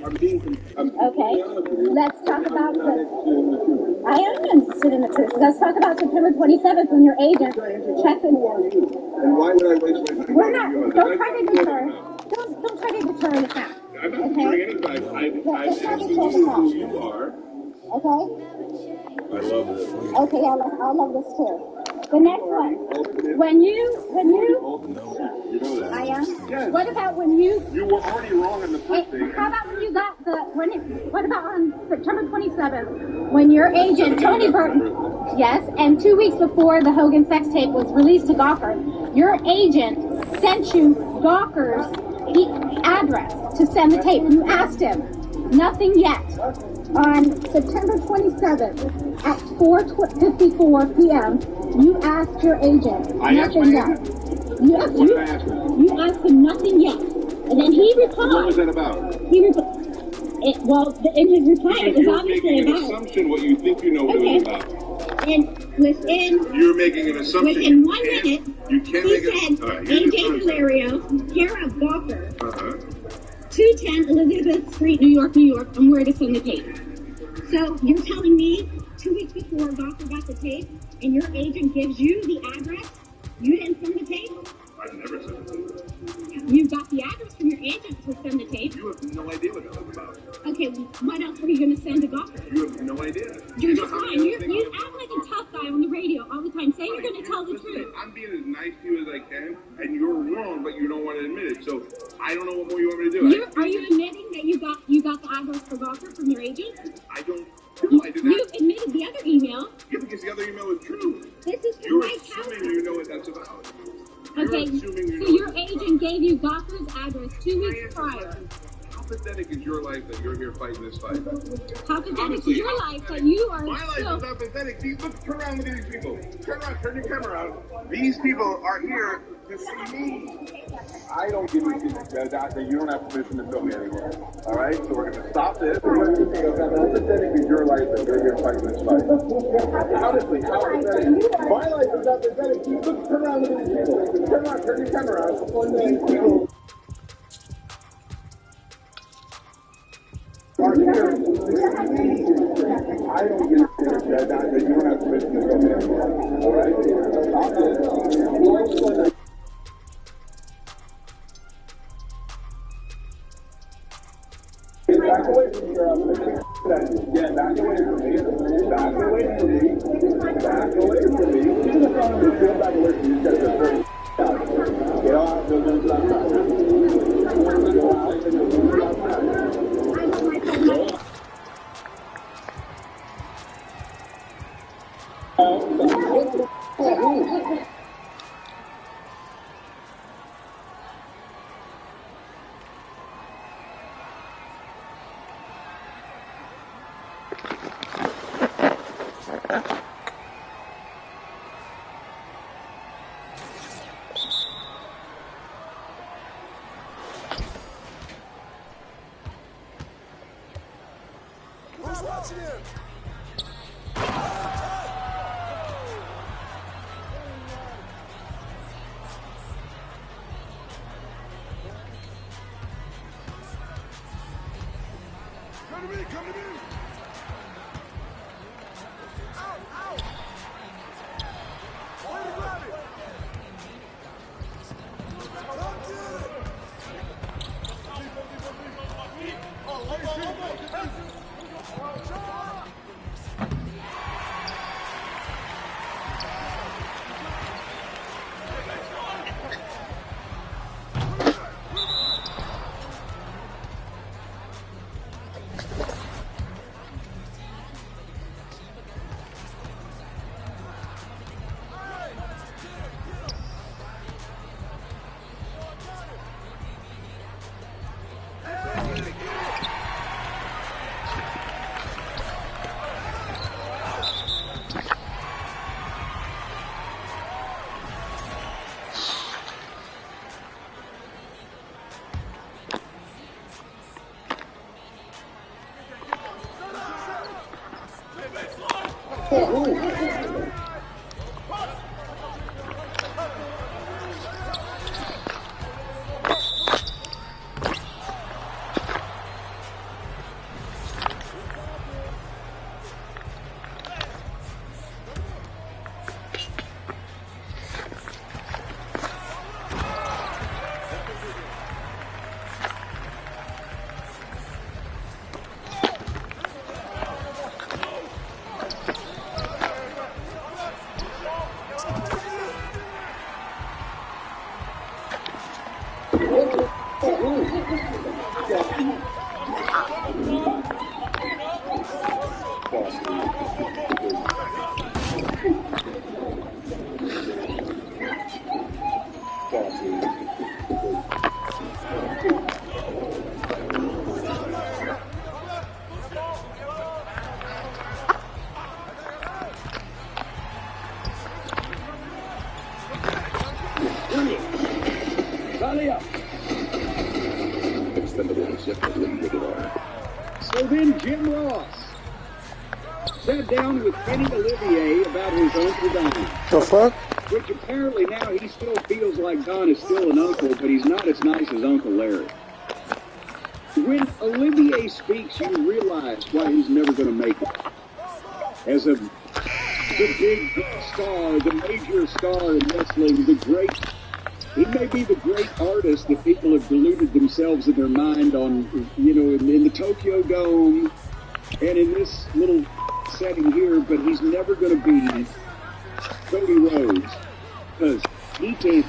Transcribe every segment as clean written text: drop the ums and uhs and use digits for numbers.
Okay, let's talk about I am interested in the truth. Let's talk about September 27th when your agent checked in. And why would I waste my time? We're not, don't try to deter. Don't try to deter the fact. I'm not deterring anything. I'm asking you who you are. Okay? I love this. Okay, I love this too. The next one. When you, I am? Yes. What about when you... You were already wrong on the first thing. How about when you got what about on September 27th, when your agent, Tony Burton, yes, and 2 weeks before the Hogan sex tape was released to Gawker, your agent sent you Gawker's address to send the tape. You asked him. Nothing yet. On September 27th at 4:54 p.m., you asked your agent. Nothing yet. You asked him nothing yet. And then he replied. What was that about? In his reply, it was obviously about. You're making an assumption what you think you know what it was about. And you're making an assumption. Within 1 minute, you can't he said, A.J. Valerio, care of Gawker, 210 Elizabeth Street, New York, I'm where to send the tape. So you're telling me 2 weeks before Gawker got the tape, and your agent gives you the address, you didn't send the tape? I've never sent the tape. You got the address from your agent to send the tape? You have no idea what that was about. Okay, what else were you going to send to Gawker? You have no idea. You're just lying. You act like a tough guy on the radio all the time. Say you're going to tell the truth. I'm being as nice to you as I can, and you're wrong, but you don't want to admit it. So I don't know what more you want me to do. Are you admitting that you got the address for Gawker from your agent? I don't. No, I did not. You admitted the other email. Yeah, because the other email is true. This is You're assuming you know what that's about. Okay, so your agent gave you Gawker's address 2 weeks prior. How pathetic is your life that you're here fighting this fight? How pathetic is your life that you are My life is not pathetic. Turn around and look at these people. Turn around, turn your camera around. These people are here to see me. I don't give you that you don't have permission to film me anymore. All right? So we're going to stop this. How pathetic is your life that you're here fighting this fight? Honestly, how pathetic? My life is not pathetic. Turn around and look at these people. Turn around, turn your camera around. These people are here to see me. I don't give that you don't have permission to film me anymore. All right? Stop this. Back away from your yeah, back away from me. Back away from me. Back away from me. Just go back away from you. Get out. Get out. Go to the outside. Who's watching him? Come to me, come to me. Ow, ow. Way to grab it. Don't do it. So then Jim Ross sat down with Kenny Olivier about his Uncle Don. The fuck? Which apparently now he still feels like Don is still an uncle, but he's not as nice as Uncle Larry. When Olivier speaks, you realize why he's never going to make it. As the big star, the major star in wrestling, the great, he may be the great artist that people have deluded themselves in their mind on, you know, in the Tokyo Dome and in this little setting here, but he's never going to be Cody Rhodes because he can't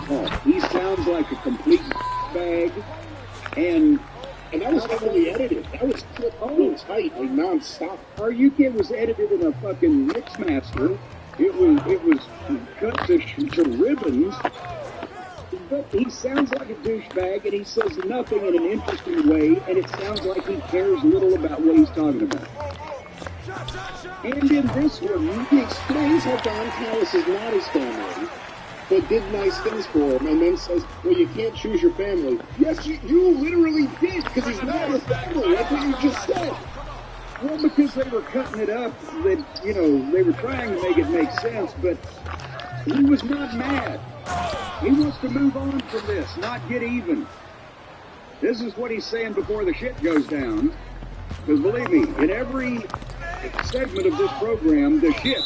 talk. He sounds like a complete bag, and that was heavily edited. That was all tight, like non-stop. Our UK was edited in a fucking mixmaster. It was cut to ribbons. But he sounds like a douchebag, and he says nothing in an interesting way, and it sounds like he cares little about what he's talking about. And in this one, he explains how Don Callis is not his family, but did nice things for him, and then says, well, you can't choose your family. Yes, you literally did, because he's not your family. That's what you just said. Well, because they were cutting it up, that, you know, they were trying to make it make sense, but he was not mad. He wants to move on from this, not get even. This is what he's saying before the shit goes down. Because believe me, in every segment of this program, the shit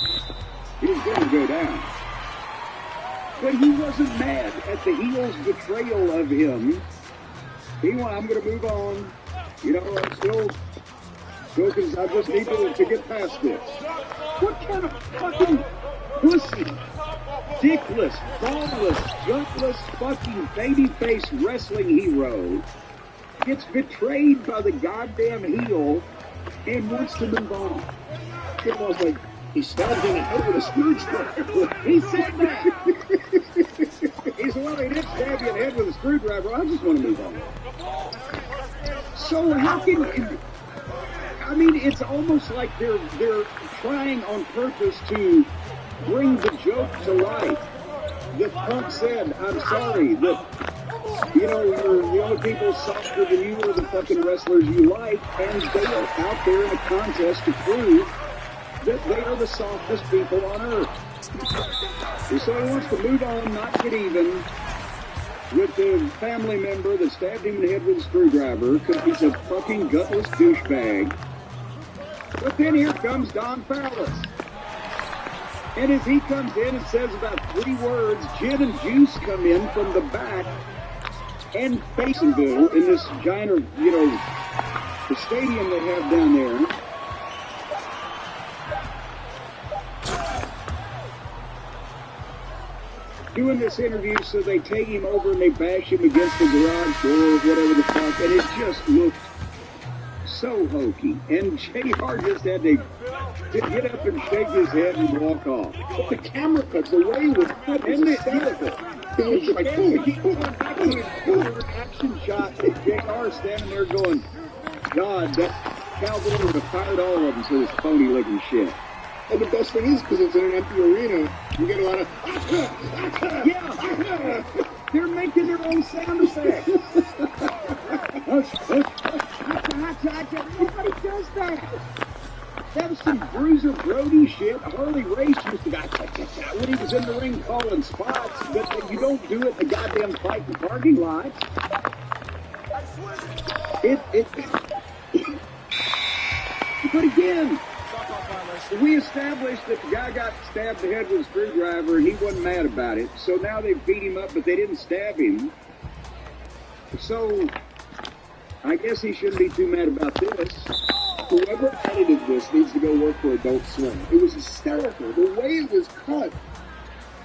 is going to go down. But he wasn't mad at the heel's betrayal of him. He went, I'm going to move on. You know, I'm still because I just need to get past this. What kind of fucking pussy, dickless, ballless, gutless, fucking babyface wrestling hero gets betrayed by the goddamn heel and wants to move on? It was like, he stabbed in the head with a screwdriver. He said that. He said, well, he did stab you in the head with a screwdriver. I just want to move on. So how can... I mean, it's almost like they're trying on purpose to bring the joke to life. That Punk said, I'm sorry, that, you know, you're the only people softer than you are the fucking wrestlers you like, and they are out there in a contest to prove that they are the softest people on earth. And so he wants to move on, not get even with the family member that stabbed him in the head with a screwdriver because he's a fucking gutless douchebag. But then here comes Don Callis. And as he comes in and says about 3 words, Gin and Juice come in from the back and Masonville in this giant, you know, the stadium they have down there. Doing this interview, so they take him over and they bash him against the garage door or whatever the fuck, and it just looked so hokey. And JR just had to get up and shake his head and walk off. But the camera cuts away with hysterical. It was like, action shot and JR standing there going, God, that Calvin would have fired all of them for this phony looking shit. And the best thing is, because it's in an empty arena, you get a lot of, yeah, they're making their own sound effects. Nobody does that. That was some Bruiser Brody shit. Harley Race used to go when he was in the ring calling spots, but you don't do it in the goddamn fight in parking lots. But again, we established that the guy got stabbed in the head with a screwdriver and he wasn't mad about it. So now they beat him up, but they didn't stab him. So I guess he shouldn't be too mad about this. Whoever edited this needs to go work for Adult Swim. It was hysterical. The way it was cut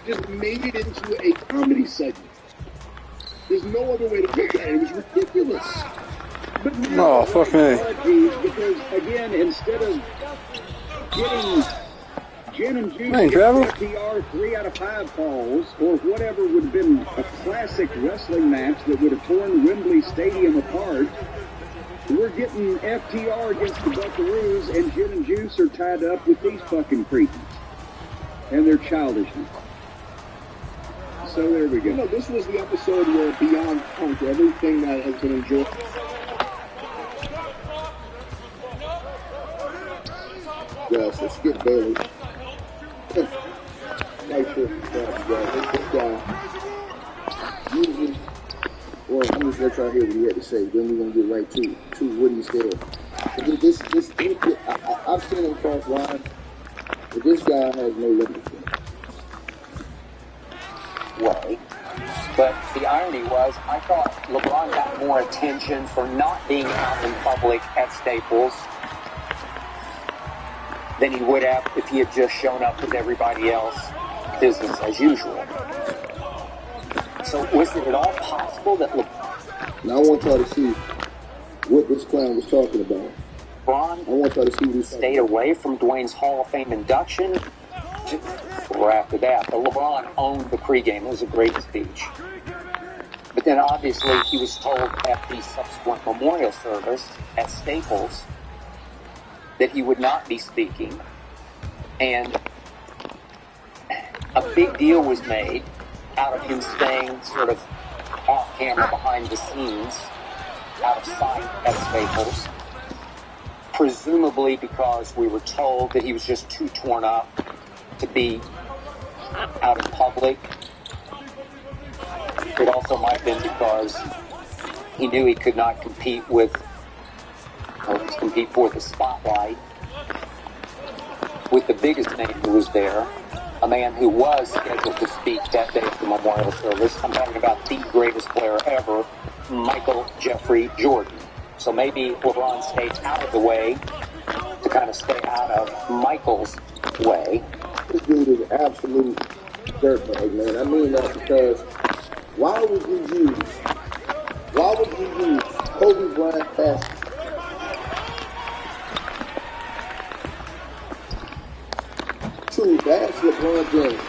just made it into a comedy segment. There's no other way to look at it. It was ridiculous. But now, No, fuck me. Because again, instead of getting Gin and Juice FTR 3 out of 5 falls, or whatever would have been a classic wrestling match that would have torn Wembley Stadium apart, we're getting FTR against the Buckaroos, and Gin and Juice are tied up with these fucking creatures and their childishness. So there we go. You know, this was the episode where beyond Punk, everything that has been enjoyed. guys. So Skip Bailey. Nice shit, guys. This guy usually, well, I'm just gonna try to hear what he had to say. Then we're gonna get right to what he said. I've seen him cross lines, but this guy has no limits. Way. But the irony was, I thought LeBron got more attention for not being out in public at Staples than he would have if he had just shown up with everybody else, business as usual. So was it at all possible that Now I want y'all to see what this clown was talking about. LeBron I want y'all to see what he stayed away from Dwayne's Hall of Fame induction? Or after that, but LeBron owned the pregame. It was a great speech. But then obviously he was told at the subsequent memorial service at Staples that he would not be speaking. And a big deal was made out of him staying sort of off camera behind the scenes, out of sight at Staples. Presumably because we were told that he was just too torn up to be out in public. It also might have been because he knew he could not compete for the spotlight with the biggest name who was there, a man who was scheduled to speak that day at the memorial service. I'm talking about the greatest player ever, Michael Jeffrey Jordan. So maybe LeBron stayed out of the way to kind of stay out of Michael's way. This dude is an absolute dirtbag, man. I mean that because why would you use Kobe Bryant passes to bash LeBron James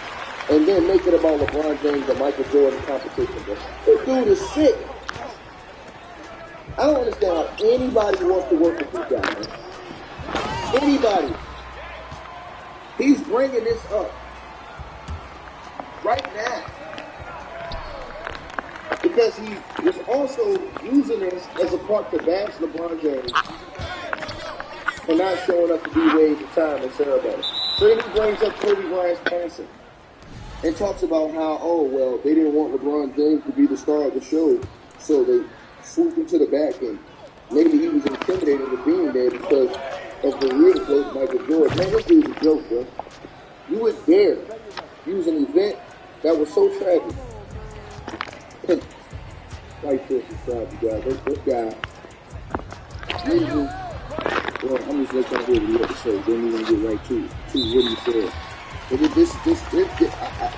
and then make it about LeBron James and Michael Jordan competition? Bro. This dude is sick. I don't understand how anybody wants to work with this guy, man. Anybody. He's bringing this up right now because he was also using this as a part to bash LeBron James for not showing up to D-Wade's time and ceremony. So then he brings up Kobe Bryant's passing and talks about how, oh, well, they didn't want LeBron James to be the star of the show, so they swooped him to the back, and maybe he was intimidated with being there because of the real close Michael Jordan. Man, this dude's a joke, bro. You were there. You was an event that was so tragic. Like this, subscribe, you guys. This guy, usually, well, I'm just letting you hear what he had to say. Then we're going to get right to what he said.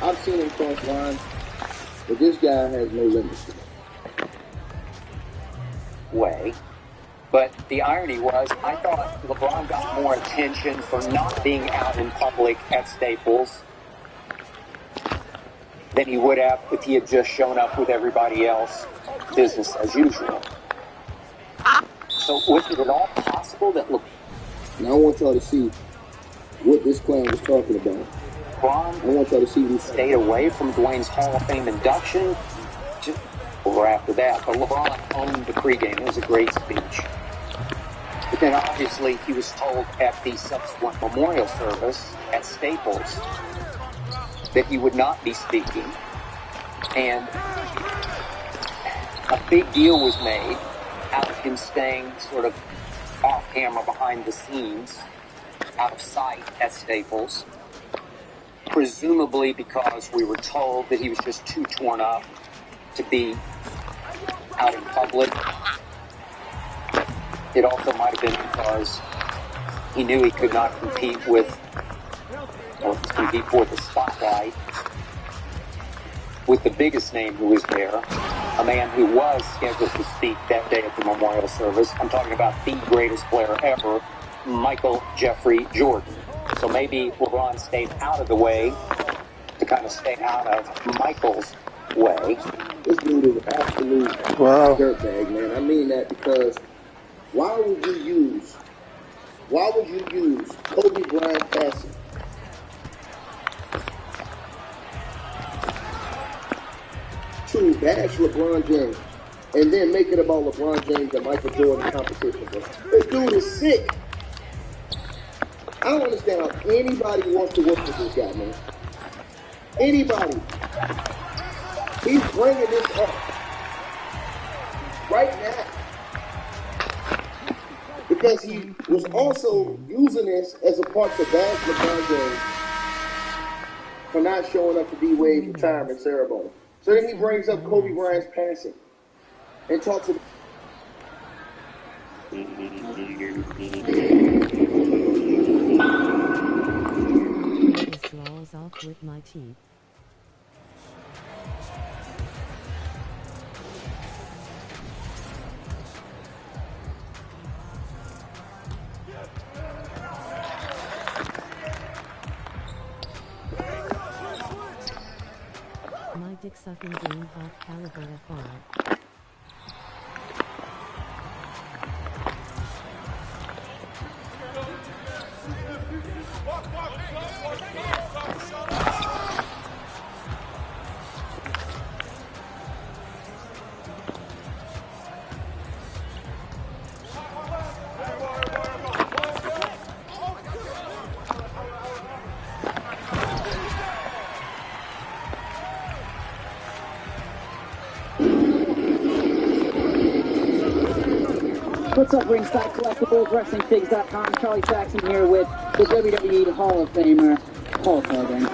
I've seen him cross lines, but this guy has no limits. Way. But the irony was, I thought LeBron got more attention for not being out in public at Staples than he would have if he had just shown up with everybody else, business as usual. So was it at all possible that Now I want y'all to see what this clown was talking about. LeBron I want y'all to see who stayed away from Dwayne's Hall of Fame induction? Or after that, but LeBron owned the pregame. It was a great speech. But then obviously he was told at the subsequent memorial service at Staples that he would not be speaking. And a big deal was made out of him staying sort of off camera behind the scenes, out of sight at Staples. Presumably because we were told that he was just too torn up to be out in public. It also might have been because he knew he could not compete for the spotlight with the biggest name who was there, a man who was scheduled to speak that day at the memorial service. I'm talking about the greatest player ever, Michael Jeffrey Jordan. So maybe LeBron stayed out of the way to kind of stay out of Michael's way. This dude is an absolute dirtbag, man. I mean that because why would you use Kobe Bryant passing to bash LeBron James and then make it about LeBron James and Michael Jordan competition? This dude is sick. I I don't understand how anybody wants to work with this guy, man. Anybody. He's bringing this up right now because he was also using this as a part to bash LeBron James for not showing up to D-Wade's retirement ceremony. So then he brings up Kobe Bryant's passing and talks about Rolls off with my teeth. My dick sucking game off caliber FR. What's up, Ringside Collectibles, WrestlingFigs.com. Charlie Saxon here with the WWE Hall of Famer, Hulk Hogan.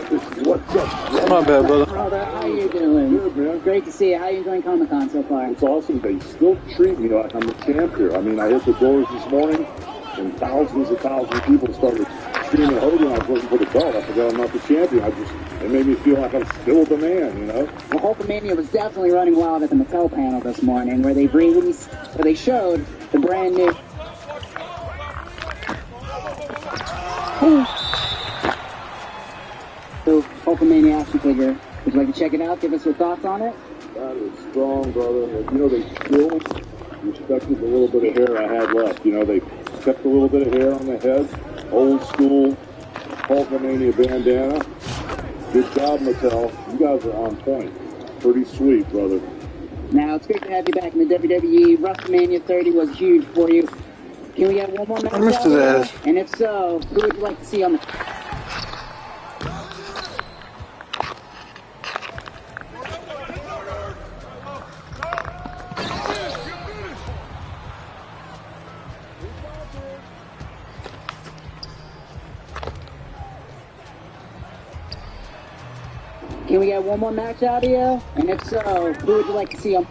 What's up? My bad, brother. Brother, how you doing? Good, man. Great to see you. How you enjoying Comic-Con so far? It's awesome. They still treat me like I'm the champ here. I mean, I hit the doors this morning, and thousands of people started screaming Hogan. I was looking for the belt. I forgot I'm not the champion. It made me feel like I'm still the man, you know? Well, Hulkamania was definitely running wild at the Mattel panel this morning, where they showed the brand new. So, Hulkamania action figure. Would you like to check it out? Give us your thoughts on it? That is strong, brother. You know, they still respected the little bit of hair I had left. You know, they kept a little bit of hair on the head. Old school Hulkamania bandana. Good job, Mattel. You guys are on point. Pretty sweet, brother. Now, it's great to have you back in the WWE. WrestleMania 30 was huge for you. Can we get one more match? I missed his ass. And if so, who would you like to see on the... Can we get one more match out of you? And if so, who would you like to see on...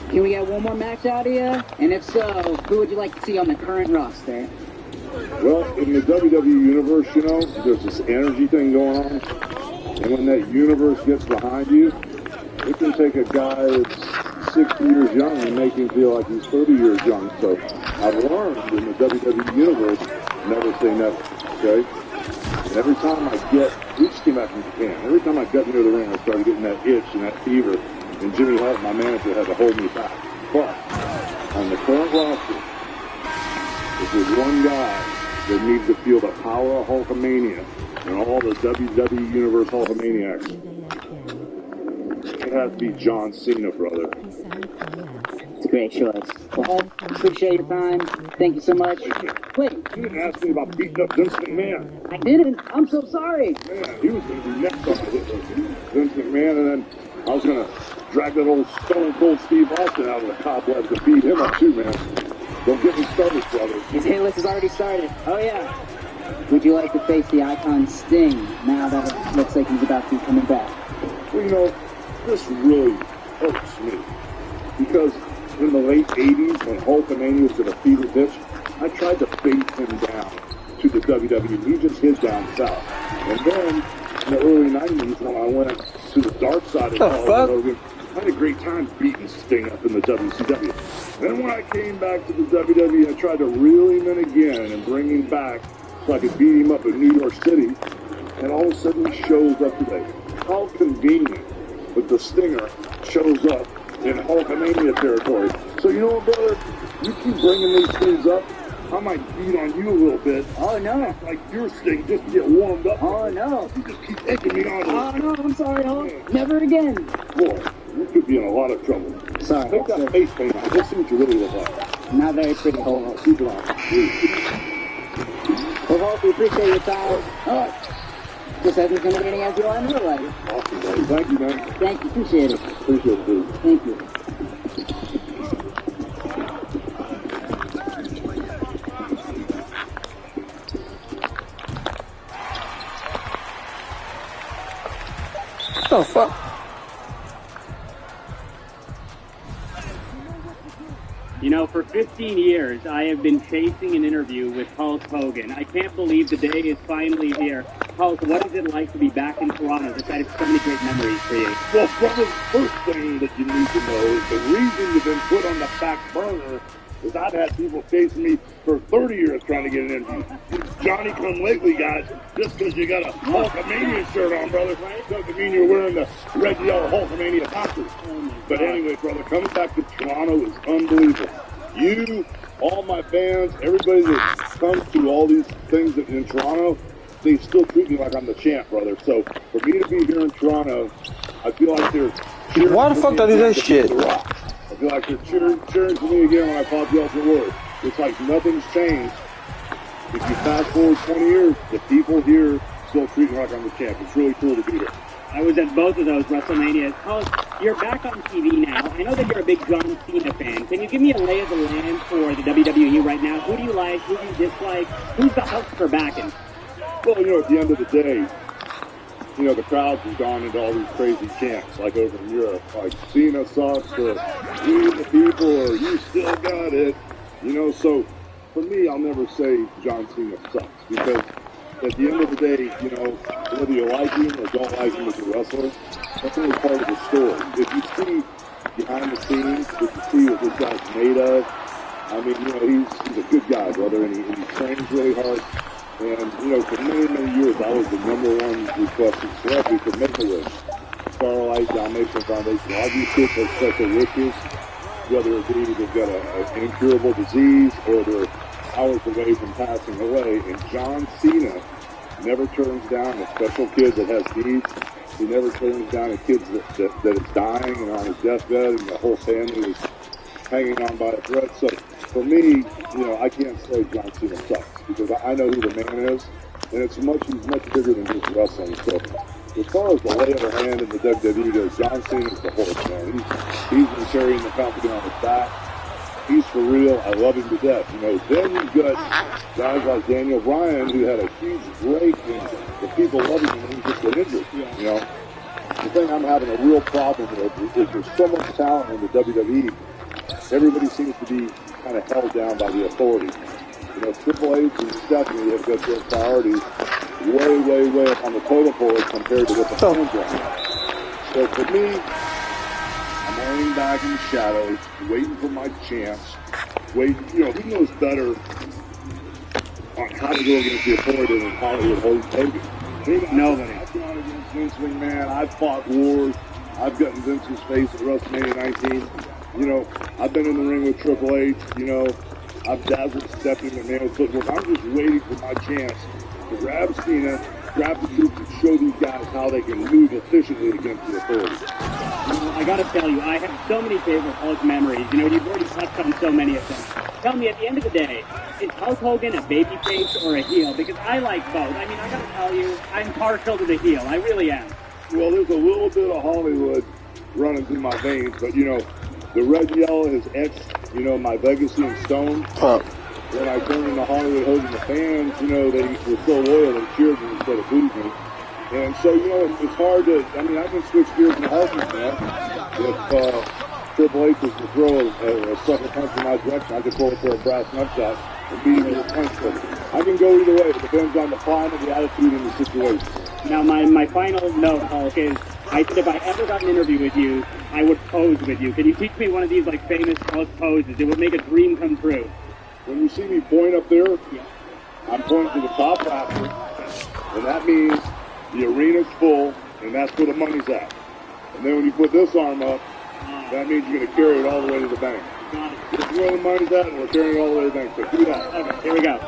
Can we get one more match out of you? And if so, who would you like to see on the current roster? Well, in the WWE universe, you know, there's this energy thing going on. And when that universe gets behind you, it can take a guy that's 60 years young and make him feel like he's 30 years young. So I've learned in the WWE universe, never say never, okay? And every time we just came back from Japan, every time I got near the ring, I started getting that itch and that fever. And Jimmy Hart, my manager, had to hold me back. But on the current roster, if there's one guy that needs to feel the power of Hulkamania and all the WWE Universe Hulkamaniacs, it has to be John Cena, brother. It's a great choice. Well, Hulk, appreciate your time. Thank you so much. Wait. You didn't ask me about beating up Vince McMahon. I didn't. I'm so sorry. Man, he was going to be next on the list. Vince McMahon, and then I was going to drag that old Stone Cold Steve Austin out of the cobwebs and beat him up too, man. Don't get me started, brother. His hit list has already started. Oh, yeah. Would you like to face the icon Sting now that it looks like he's about to be coming back? Well, you know, this really hurts me. Because in the late 80s, when Hulkamania was at a fever pitch, I tried to face him down to the WWE. He just hid down south. And then, in the early 90s, when I went to the dark side of Hollywood, I had a great time beating Sting up in the WCW. Then when I came back to the WWE, I tried to reel him in again and bring him back so I could beat him up in New York City. And all of a sudden he shows up today. How convenient that the Stinger shows up in Hulkamania territory. So you know what, brother? You keep bringing these things up, I might beat on you a little bit. Oh, no. Like your Sting, just to get warmed up. Oh, no. You just keep taking me on. Oh, no, I'm sorry, Hulk. Never again. Boy, you could be in a lot of trouble. Sorry. Take that face paint off. Let's see what you really look like. Not very pretty, Hulk. Oh, keep it on. Well, Hulk, we appreciate your time. Oh, just as intimidating as you are in real life. Awesome, buddy. Thank you, man. Thank you. Appreciate it. Appreciate it, dude. Thank you. What the fuck? You know, for 15 years, I have been chasing an interview with Hulk Hogan. I can't believe the day is finally here. Hulk, what is it like to be back in Toronto? This had so many great memories for you. Well, brother, the first thing that you need to know is the reason you've been put on the back burner is I've had people chasing me for 30 years trying to get an interview. Johnny come lately, guys, just because you got a Hulkamania shirt on, brother, doesn't mean you're wearing the red, yellow Hulkamania costume. But anyway, brother, coming back to Toronto is unbelievable. You, all my fans, everybody that comes to all these things in Toronto, they still treat me like I'm the champ, brother. So for me to be here in Toronto, I feel like they're cheering. Why the fuck do I do that shit? I feel like they're cheering for me again when I fought the Ultimate Warrior. It's like nothing's changed. If you fast forward 20 years, the people here still treat me like I'm the champ. It's really cool to be here. I was at both of those WrestleManias. Hulk, you're back on TV now. I know that you're a big John Cena fan. Can you give me a lay of the land for the WWE right now? Who do you like? Who do you dislike? Who's the Hulk for backing? Well, you know, at the end of the day, you know, the crowds have gone into all these crazy chants, like over in Europe, like Cena sucks, or we the people, or you still got it. You know, so for me, I'll never say John Cena sucks, because at the end of the day, you know, whether you like him or don't like him as a wrestler, that's only part of the story. If you see behind the scenes, if you see what this guy's made of, I mean, you know, he's a good guy, brother, and he trains really hard. And, you know, for many, many years, I was the #1 requested celebrity for Make-A-Wish. Starlight Dalmatian Foundation. All these kids have special wishes, whether it be they've got an incurable disease or they're hours away from passing away. And John Cena never turns down a special kid that has needs. He never turns down a kid that is dying and on his deathbed, and the whole family is hanging on by a thread. So for me, you know, I can't say John Cena sucks, because I know who the man is, and he's much bigger than just wrestling. So as far as the lay of the hand in the WWE goes, John Cena's the horse, man. He's been carrying the company on his back. He's for real. I love him to death. You know, then you've got guys like Daniel Bryan, who had a huge break, and the people love him, and he just got injured. You know, the thing I'm having a real problem with is there's so much talent in the WWE. Everybody seems to be kind of held down by the authorities. You know, Triple H and Stephanie have got their priorities way up on the totem pole compared to what the fans want. So for me, I'm laying back in the shadows, waiting for my chance. You know, who knows better on how to go against the authority than Hollywood Hogan? Nobody. I've gone against Vince McMahon. I've fought wars. I've gotten Vince's face at WrestleMania 19. You know, I've been in the ring with Triple H. You know, I've dazzled Stephanie McMahon with football. I'm just waiting for my chance to grab Cena, grab the troops, and show these guys how they can move efficiently against the authorities. I gotta tell you, I have so many favorite Hulk memories. You know, you've already touched on so many of them. Tell me, at the end of the day, is Hulk Hogan a babyface or a heel? Because I like both. I mean, I gotta tell you, I'm partial to the heel. I really am. Well, there's a little bit of Hollywood running through my veins. But, you know, the red and yellow has etched, you know, my legacy in stone. When I turned into Hollywood Hogan, the fans, you know, they were so loyal, they cheered me instead of booed me. And so, you know, it's hard to, I mean, I can switch gears in a heartbeat, man. If Triple H was to throw a sucker punch in my direction, I could pull it for a brass nutshot and beat him with a punch. But I can go either way. It depends on the climate, the attitude, and the situation. Now, my final note, Hulk, is I said if I ever got an interview with you, I would pose with you. Can you teach me one of these, like, famous Hulk poses? It would make a dream come true. When you see me point up there, I'm pointing to the top rafter, and that means the arena's full, and that's where the money's at. And then when you put this arm up, that means you're going to carry it all the way to the bank. This is where the money's at, and we're carrying it all the way to the bank. So do that. Okay, here we go.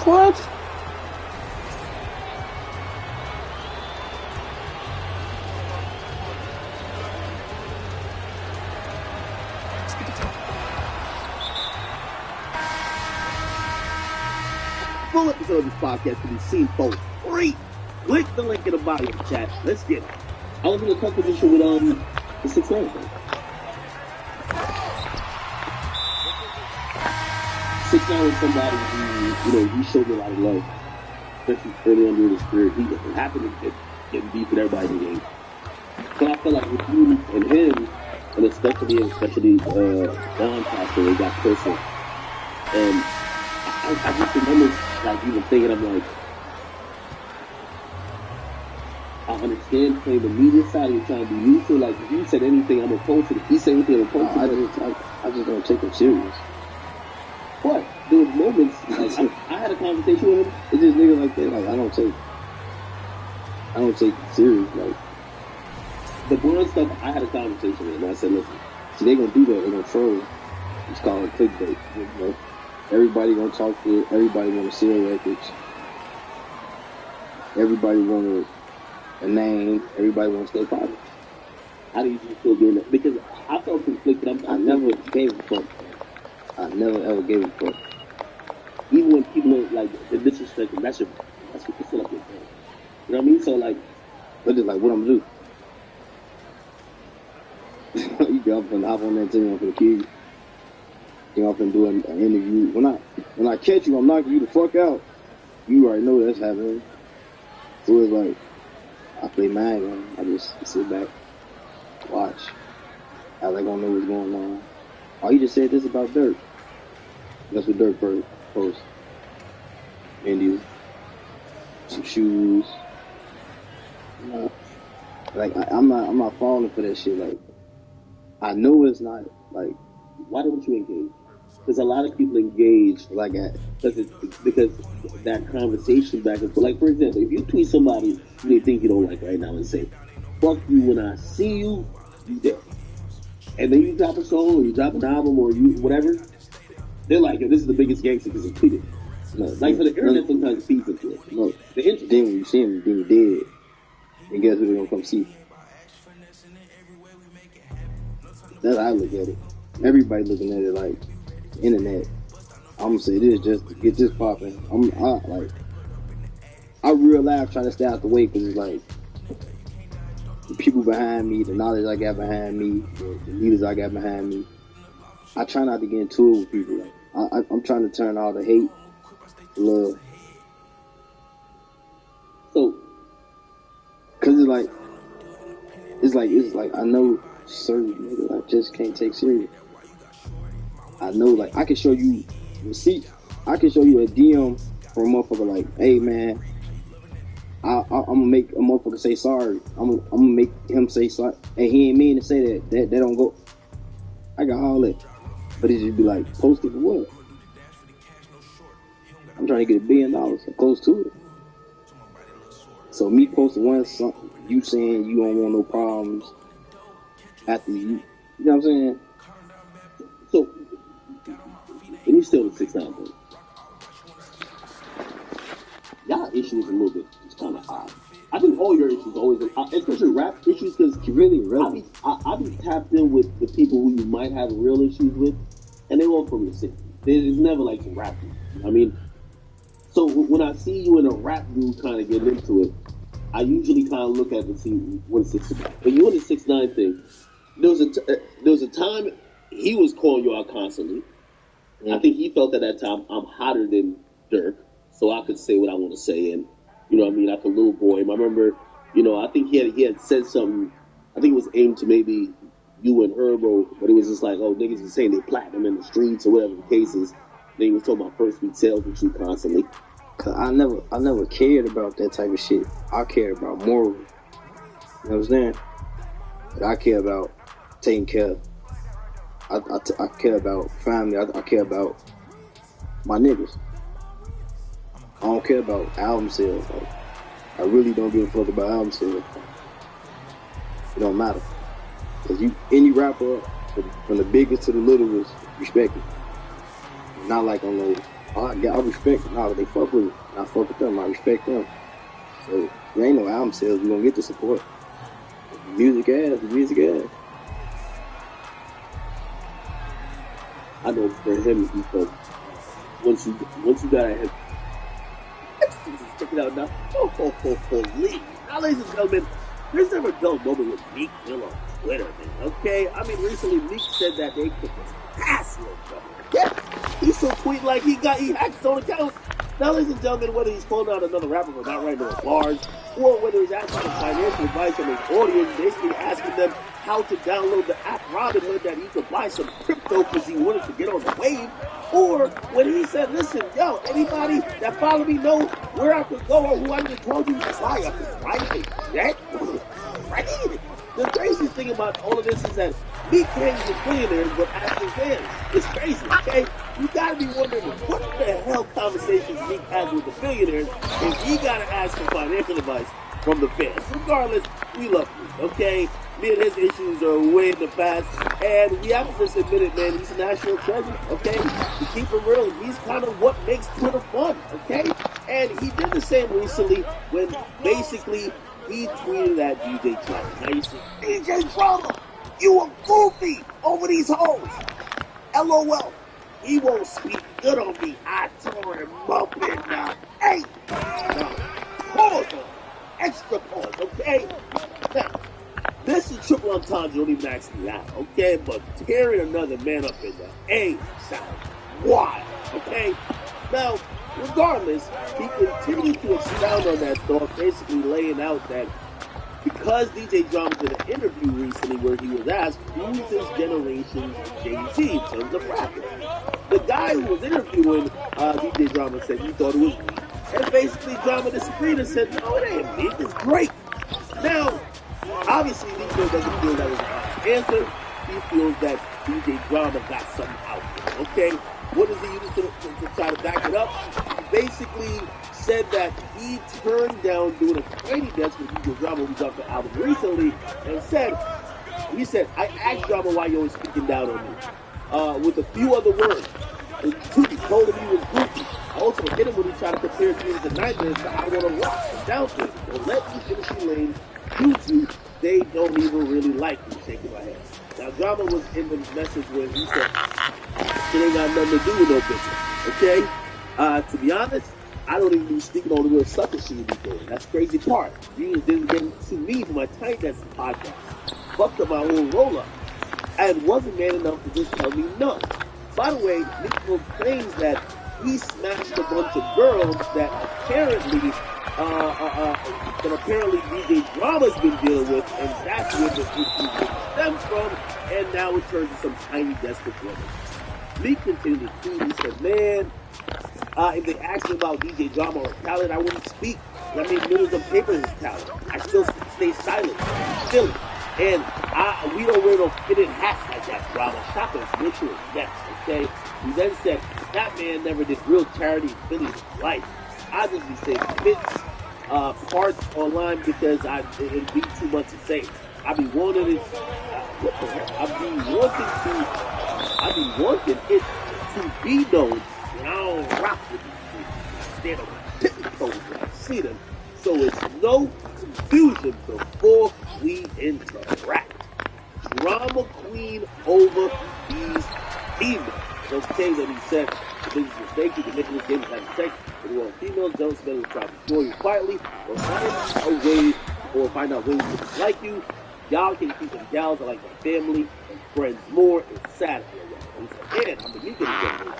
What? Full episode of this podcast can be seen for free. Click the link in the body of the chat. Let's get it. I was in a tough position with the 6'9" thing. 6'9" was somebody who, you know, he showed me a lot of love, especially early on in his career. He happened to get beef with everybody in the game. But I feel like with you and him, and especially Don Pastor, they got personal. And I just remember, like, even thinking, I'm like, I understand playing the media side and trying to be neutral. Like, if you said anything, I'm opposed to it. If he said anything, I'm opposed to it. I just don't take him serious. But there was moments, like, I had a conversation with him. It's just niggas like that. Like, I don't take it serious. Like, the Braun stuff, I had a conversation with him. I said, listen, see, they gonna do that. They're gonna troll. It's called clickbait. You know? everybody gonna talk to it. Everybody want to sell records. Everybody want a name. Everybody wants to stay popular. How do you feel doing that? Because I felt conflicted. I never gave a fuck. I never ever gave a fuck. Even when people are like the disrespect, that's what you feel like you're doing. You know what I mean? So like, But just like, what I'm gonna do? You get up and hop on that thing, I'm gonna kill you. You up and do an interview. When I catch you, I'm knocking you the fuck out. You already know that's happening. So it's like, I play my game. I just sit back, watch. How they gonna know what's going on? Oh, you just said this about Dirk. That's what Dirk post. Indies, some shoes. You know, like I'm not falling for that shit. Like, I know it's not like. Why don't you engage? Because a lot of people engage like that because that conversation back and forth. Like, for example, if you tweet somebody who they think you don't like right now and say, "Fuck you when I see you," you dead. And then you drop a song or you drop an album or you whatever, they're like, "Yo, this is the biggest gangster because he tweeted." No, like for the internet, sometimes feeds into it. No, the internet. Then when you see him, then he dead. And guess who they gonna come see? That's how I look at it. Everybody looking at it like internet. I'm gonna say this just to get this popping. I real life try to stay out the way because it's like the people behind me, the knowledge I got behind me, the leaders I got behind me. I try not to get into it with people. Like, I'm trying to turn all the hate to love. So, cause it's like I know certain niggas I just can't take serious. I know, like, I can show you receipt. I can show you a DM from a motherfucker like, hey man, I'm gonna make a motherfucker say sorry. I'm gonna make him say sorry, and he ain't mean to say that. That don't go. I got all that, but it just be like, post it for what? I'm trying to get $1 billion or close to it. So me posting one something, you saying you don't want no problems after you know what I'm saying? So, and you still the 6'9" thing. Y'all issues a little bit. It's kind of odd. I think all your issues always, especially rap issues, because really, I be tapped in with the people who you might have real issues with, and they all from the city. There's never like some rap dude. You know what I mean? So when I see you in a rap dude kind of get into it, I usually kind of look at it and see what it's about. But you in the 6'9" thing, there was a time he was calling you out constantly. I think he felt at that time, I'm hotter than Dirk, so I could say what I want to say, and you know what I mean, like a little boy. I remember, you know, I think he had said something. I think it was aimed to maybe you and Herbo, but it was just like, oh, niggas is saying they platinum in the streets or whatever the case is. Then he was talking about first week sales with you constantly. Cause I never cared about that type of shit. I care about morals. You know what I'm saying? I care about taking care. I care about family. I care about my niggas. I don't care about album sales. Like, I really don't give a fuck about album sales. It don't matter. Cause any rapper, from the biggest to the littlest, respect it. Not like on those. I respect it. Nah, they fuck with it. I fuck with them. I respect them. So there ain't no album sales. We gonna get the support. Music ass. I know for him, he felt once you got him. Check it out now. Holy. Now, ladies and gentlemen, there's never a dull moment with Meek Mill on Twitter, man. Okay? I mean, recently Meek said that they kicked his ass, little brother. Yeah, he's still tweeting like he hacked his own account. Now, ladies and gentlemen, whether he's calling out another rapper for not writing no bars, or whether he's asking for financial advice from his audience, basically asking them how to download the app Robinhood that he could buy some crypto because he wanted to get on the wave, or when he said, listen, yo, anybody that follow me know where I could go or who I need to tell you to buy a private jet? Right? The craziest thing about all of this is that Meek hangs with billionaires but asking fans. It's crazy, okay? You gotta be wondering what the hell conversations Meek has with the billionaires if he gotta ask for financial advice from the fans. Regardless, we love Meek, okay? Me and his issues are way in the past, and we have to just admit it, man. He's a national treasure, okay? To keep it real, he's kind of what makes Twitter fun, okay? And he did the same recently when basically he tweeted at DJ Trouble. Now you see, DJ Trouble, you a goofy over these hoes. LOL. he won't speak good on me. I tore him up in the 8. Now, pause on. Extra pause, okay? Now, this is triple entendre, don't even ask me out, okay? But tearing another man up in the 8 sounds wild, okay? Now, regardless, he continued to expound on that thought, basically laying out that because DJ Drama did an interview recently where he was asked who's this generation's Jay-Z in terms of rapping. The guy who was interviewing DJ Drama said he thought it was weak. And basically Drama disagreed and said, no, it ain't weak, it's great. Now, obviously, DJ doesn't feel that was an answer. He feels that DJ Drama got something out there, okay? What does he use to try to back it up? He basically said that he turned down doing a Tiny Desk with DJ Drama, who dropped the album recently, and he said, I asked Drama why you always speaking down on me, with a few other words. And two, he told him he was goofy. I also hit him when he tried to compare Dreams and Nightmares to I Wanna Rock and down to it. Don't let me finish the lane. YouTube, they don't even really like me, shaking my head. Now, Drama was in the message where he said, it ain't got nothing to do with no business, okay? To be honest, I don't even be speaking all the real sucker shit you be doing. That's the crazy part. You didn't get to me for my Tiny Desk podcast. Fucked up my whole roll-up. And wasn't man enough to just tell me no. By the way, Nico claims that he smashed a bunch of girls that apparently DJ Drama's been dealing with, and that's where the issue stems from, and now it turns to some Tiny Desk performance. Lee continued to tweet, he said, man, if they asked me about DJ Drama or talent, I wouldn't speak. I mean, millions of paper is talent. I still stay silent, still. And we don't wear no fitted hats like that, Drama. Shop is ritual, yes, okay? He then said, that man never did real charity in Philly's life. I just be saying fits parts online because it'd be too much to say. I be wanting it. What the heck? I be wanting it to be known that I don't rock with these people. Stand on my tippy toes when I see them, so it's no confusion before we interact. Drama queen over these females. Okay, that he said, this is a mistake, you can make this game like sex. If you want females, don't spend the try to destroy you quietly, or find out ways to dislike you. Y'all can keep them gals that like my family and friends more. It's sad. He said, man, I'm the new generation.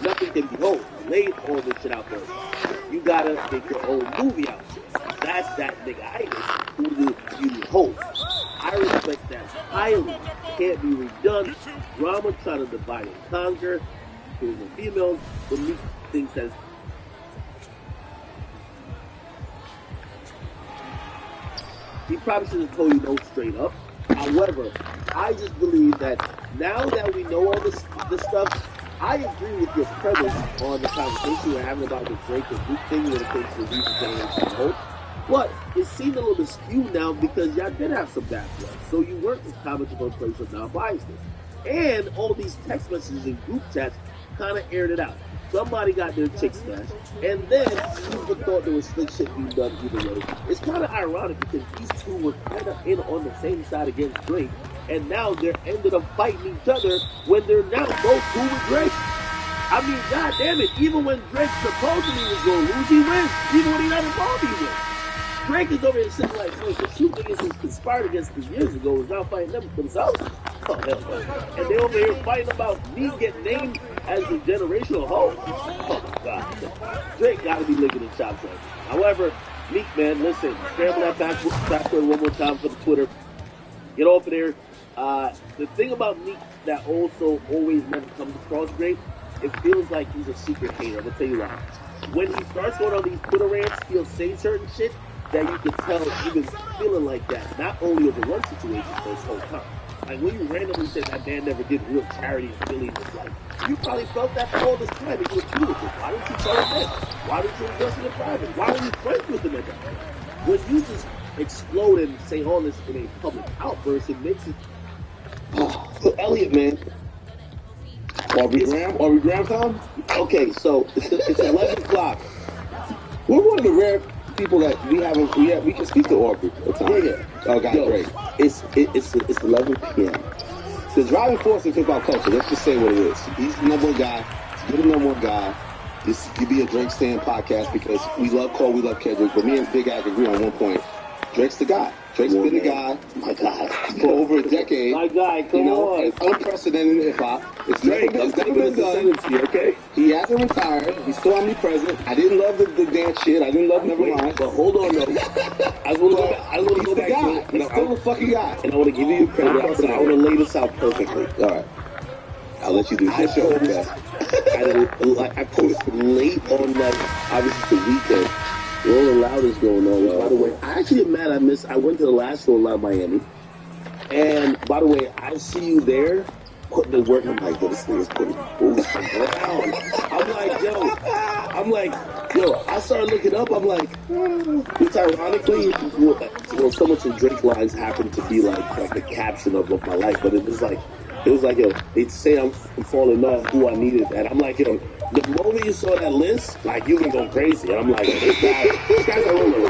Nothing can be hold. Laid all this shit out there. You gotta make your own movie out there. That's that nigga Itis who you hold. I respect that highly. Can't be redone. Drama trying to divide and conquer. There's no females, but me thinks that he probably should have told you no straight up. However, I just believe that now that we know all this stuff, I agree with your premise on the conversation we're having about the Drake and Luke thing when it comes to the recent generation of hope. But it seemed a little skewed now because y'all did have some bad blood. So you weren't as commenting on place of non-biasness. And all these text messages and group chats kind of aired it out. Somebody got their chick smashed, and then people thought there was slick shit being done either way. It's kind of ironic because these two were kind of in on the same side against Drake, and now they're ended up fighting each other when they're now both cool with Drake. I mean, god damn it, even when Drake supposedly was going to lose, he wins. Even when he not involved, he wins. Drake is over here sitting like, wait, the two niggas who conspired against me years ago is now fighting them themselves? Oh, hell no. And they over here fighting about me getting named as the generational hoe? Oh, my God. Drake gotta be licking his chops right now. However, Meek, man, listen, scramble that password one more time for the Twitter. Get off of there. The thing about Meek that also always never comes across great, it feels like he's a secret hater. I'm gonna tell you why. When he starts going on these Twitter rants, he'll say certain shit that you can tell he was feeling like that, not only over one situation, but this whole time. Like when you randomly said that man never did real charity in Philly in his life, you probably felt that for all this time and you were cool with it. Why didn't you tell him that? Why didn't you invest in it private? Why were you friends with him at that point? When you just explode and say all this in a public outburst, it makes it... So Elliot, man. Are we Graham time? Okay, so It's 11 o'clock. We're one of the rare people that we can speak to Aubrey at times. Yeah. Oh, God, great. It's 11 p.m. the driving force of hip hop culture. Let's just say what it is. He's the number one guy. You're the number one guy. This could be a Drake Stand podcast because we love Cole, we love Kendrick, but me and Big Ag agree on one point. Drake's the guy. Drake's been the guy. My God. For over a decade. My guy, come on. It's unprecedented in hip hop. It's Drake. It's never been done. Okay? He hasn't retired. He's still omnipresent. I didn't love the dance shit. I didn't love Nevermind. But hold on, though. I want to go back to it. He's still the fucking guy. And I want to give you credit. I want to lay this out perfectly. All right. I'll let you do your show. I posted late on, obviously the weekend. Rolling Loud is going on. By the way, I actually am mad I missed. I went to the last Rolling Loud Miami. And by the way, I see you there putting the work. I'm like, yo, this thing is putting boots on the ground. I'm like, yo, I started looking up. I'm like, it's ironically, so much of Drake lines happen to be like the caption of my life, but it was like, yo, they'd say I'm falling in love, who I needed, and I'm like, yo, the moment you saw that list, like, you been going crazy, and I'm like, this guy's a roller.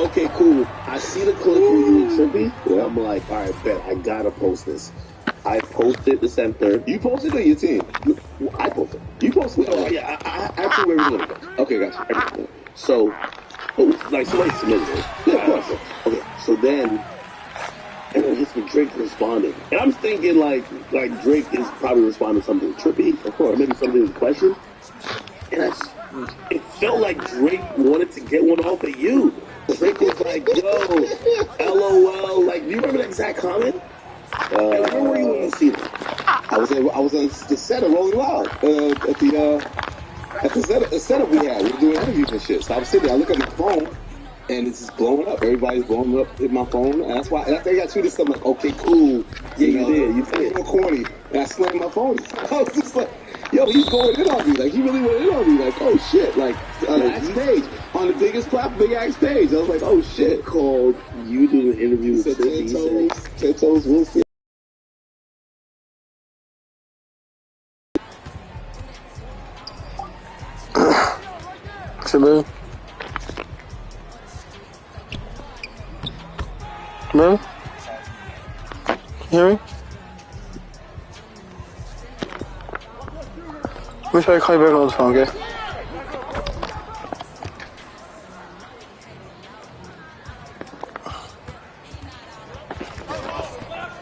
Okay, cool. I see the clip where you and Trippy, and I'm like, all right, bet, I gotta post this. I posted the center. You posted or your team? I posted. You posted? Oh, yeah, I actually where we're gonna go. Okay, gotcha. So, like, somebody submitted it. Yeah, of course. Okay, so then, everyone hits me, Drake responding. And I'm thinking, like Drake is probably responding to something trippy, of course, maybe something with a question. And it felt like Drake wanted to get one off at you. Drake was like, yo, LOL. Like, do you remember that exact comment? Where were you when you see that? I was on the set of Rolling Loud at the setup we had. We were doing interviews and shit. So I was sitting there, I look at my phone, and it's just blowing up. Everybody's blowing up in my phone, and that's why. And I think I tweeted something like, "Okay, cool." Yeah, you did. You did. So corny, and I slammed my phone. I was just like, "Yo, he's going in on me. Like, he really went in on me. Like, oh shit!" Like, backstage on the biggest Big Ag stage. I was like, "Oh shit!" Called you did an interview with Ten Toes, Wilson. Hello? Hello? Can you hear me? Let me try to call you back on the phone, okay?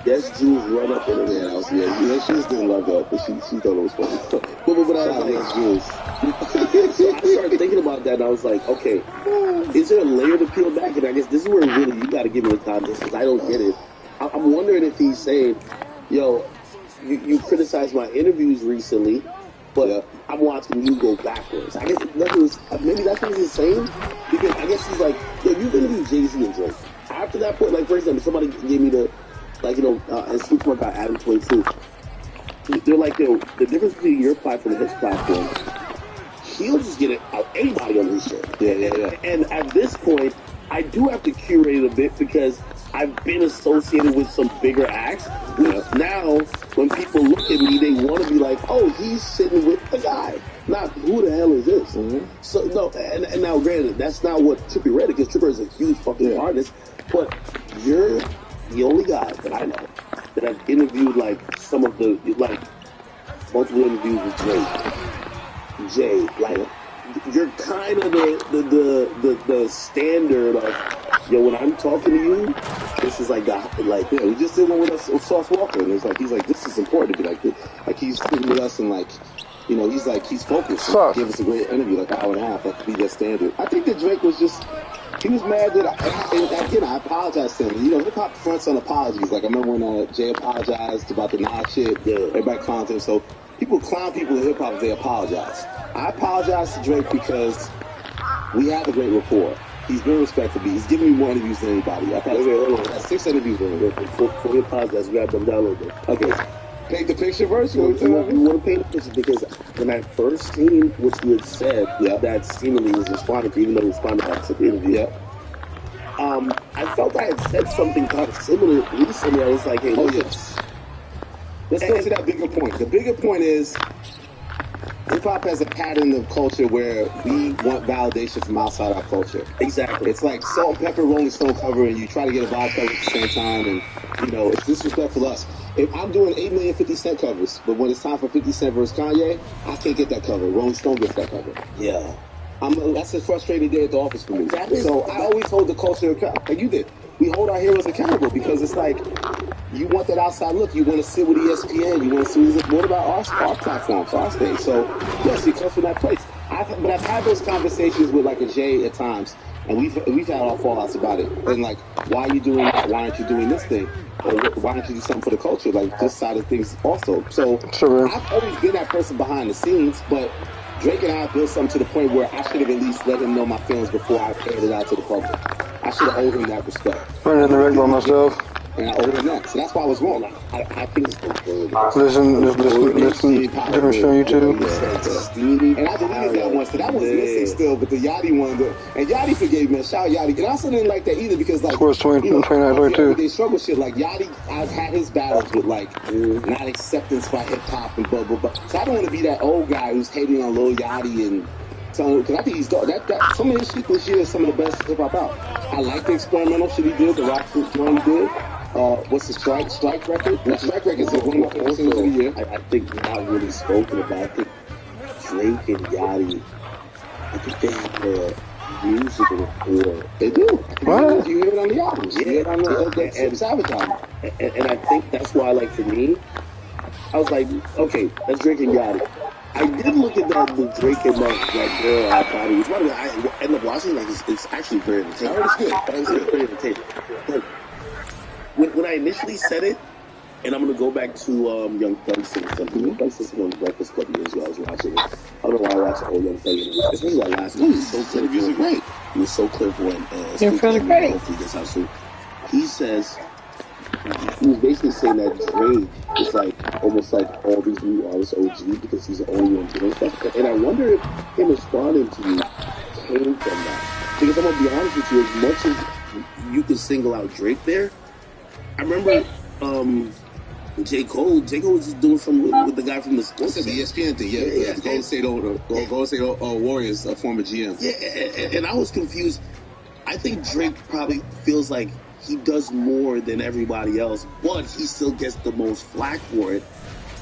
Yes, Jules run up in there. She just didn't love that, but she thought it was funny. But I was like, Jules. So I started thinking about that, and I was like, okay, is there a layer to peel back? And I guess this is where really you got to give me the context, because I don't get it. I'm wondering if he's saying, yo, you criticized my interviews recently, but I'm watching you go backwards. I guess maybe that's what he's saying, because I guess he's like, yo, you've interviewed Jay-Z and Drake. After that point, like, for example, somebody gave me the, like, and Supermarket guy Adam 22. They're like, yo, the difference between your platform and his platform, he'll just get it out anybody on his show. Yeah. And at this point, I do have to curate it a bit because I've been associated with some bigger acts. Now, when people look at me, they want to be like, oh, he's sitting with the guy. Not, who the hell is this? Mm-hmm. So, no, and now, granted, that's not what Trippie read, because Trippie is a huge fucking artist, but you're the only guy that I know that I've interviewed, like, some of the, like, multiple interviews with Drake, Jay, like, you're kind of the standard of, yo, when I'm talking to you, this is like, we just did one with us, Sauce Walker, and it's like, he's like, this is important to be like this. Like, he's sitting with us and, like, he's like, he's focused. And give us a great interview, like an hour and a half, that could be that standard. I think that Drake was just, he was mad that, I apologized to him. Hip hop fronts on apologies. Like, I remember when Jay apologized about the Nas shit, everybody clowned him. So, people clown people in hip hop if they apologize. I apologize to Drake because we have a great rapport. He's been respectful to me. He's given me more interviews than anybody. I've had 6 interviews with him. Before we apologize, we got them downloaded. Okay. Paint the picture first? You want to paint the picture? Because when I first seen what you had said, that seemingly was responding to, even though he responded back to the interview. I felt I had said something kind of similar recently. I was like, hey, yes. Let's go to that bigger point. The bigger point is, hip-hop has a pattern of culture where we want validation from outside our culture. Exactly. It's like Salt and Pepper, Rolling Stone cover, and you try to get a vibe cover at the same time, and, it's disrespectful to us. if I'm doing 8 million 50 Cent covers, but when it's time for 50 Cent versus Kanye, I can't get that cover. Rolling Stone gets that cover. Yeah. That's a frustrating day at the office for me. Exactly. So I always hold the culture accountable. Like you did. We hold our heroes accountable because it's like, you want that outside look. You want to sit with ESPN. You want to see what about our platforms, our stage. So yes, it comes from that place. But I've had those conversations with like a Jay at times, and we've had our fallouts about it. And like, why are you doing that? Why aren't you doing this thing? Or why don't you do something for the culture? Like this side of things also. So I've always been that person behind the scenes, but Drake and I built something to the point where I should have at least let him know my feelings before I aired it out to the public. I should have owed him that respect. Running the rig by myself. And I owed him that. So that's why I was wrong. I think it's good. Listen, different show you too. And I deleted that one, so that one's missing still, but the Yachty one, and Yachty forgave me, shout Yachty. And I also didn't like that either because, like, of course, 29 they struggle shit. Like, Yachty, I've had his battles with, like, not acceptance by hip hop and blah, blah, blah. So I don't want to be that old guy who's hating on Lil Yachty and because I think he's that some of his shit this year is some of the best hip hop out. I like the experimental shit he did, the rock joint he did. What's the strike record? The strike record is one of my favorite singles of the year. I think not really spoken about. I think Drake and Yachty, I think they have the music rapport. They do. What? You hear it on the albums. Yeah, You hear it on the Savage album. And I think that's why, like, for me, I was like, okay, that's Drake and Yachty. I did look at the Drake and that girl I thought it was. By the way, I ended up watching, like, it's actually very entertaining. It's good. It's very entertaining. But when I initially said it, and I'm going to go back to Young Thug singing something. Young Thug singing on the Breakfast Club years ago. I was watching it. I don't know why I watched old Young Thug. Especially that last one. He was so clever. He was great. He was so clairvoyant. You're feeling great. Hopefully gets out soon. He says, he was basically saying that Drake is like almost like all these new artists OG because he's the only one doing stuff. And I wonder if him responding to you came from that. Because I'm going to be honest with you, as much as you could single out Drake there, I remember J. Cole was just doing something with the guy from the ESPN thing, yeah. Golden State Warriors, a former GM. Yeah, and I was confused. I think Drake probably feels like he does more than everybody else, but he still gets the most flack for it.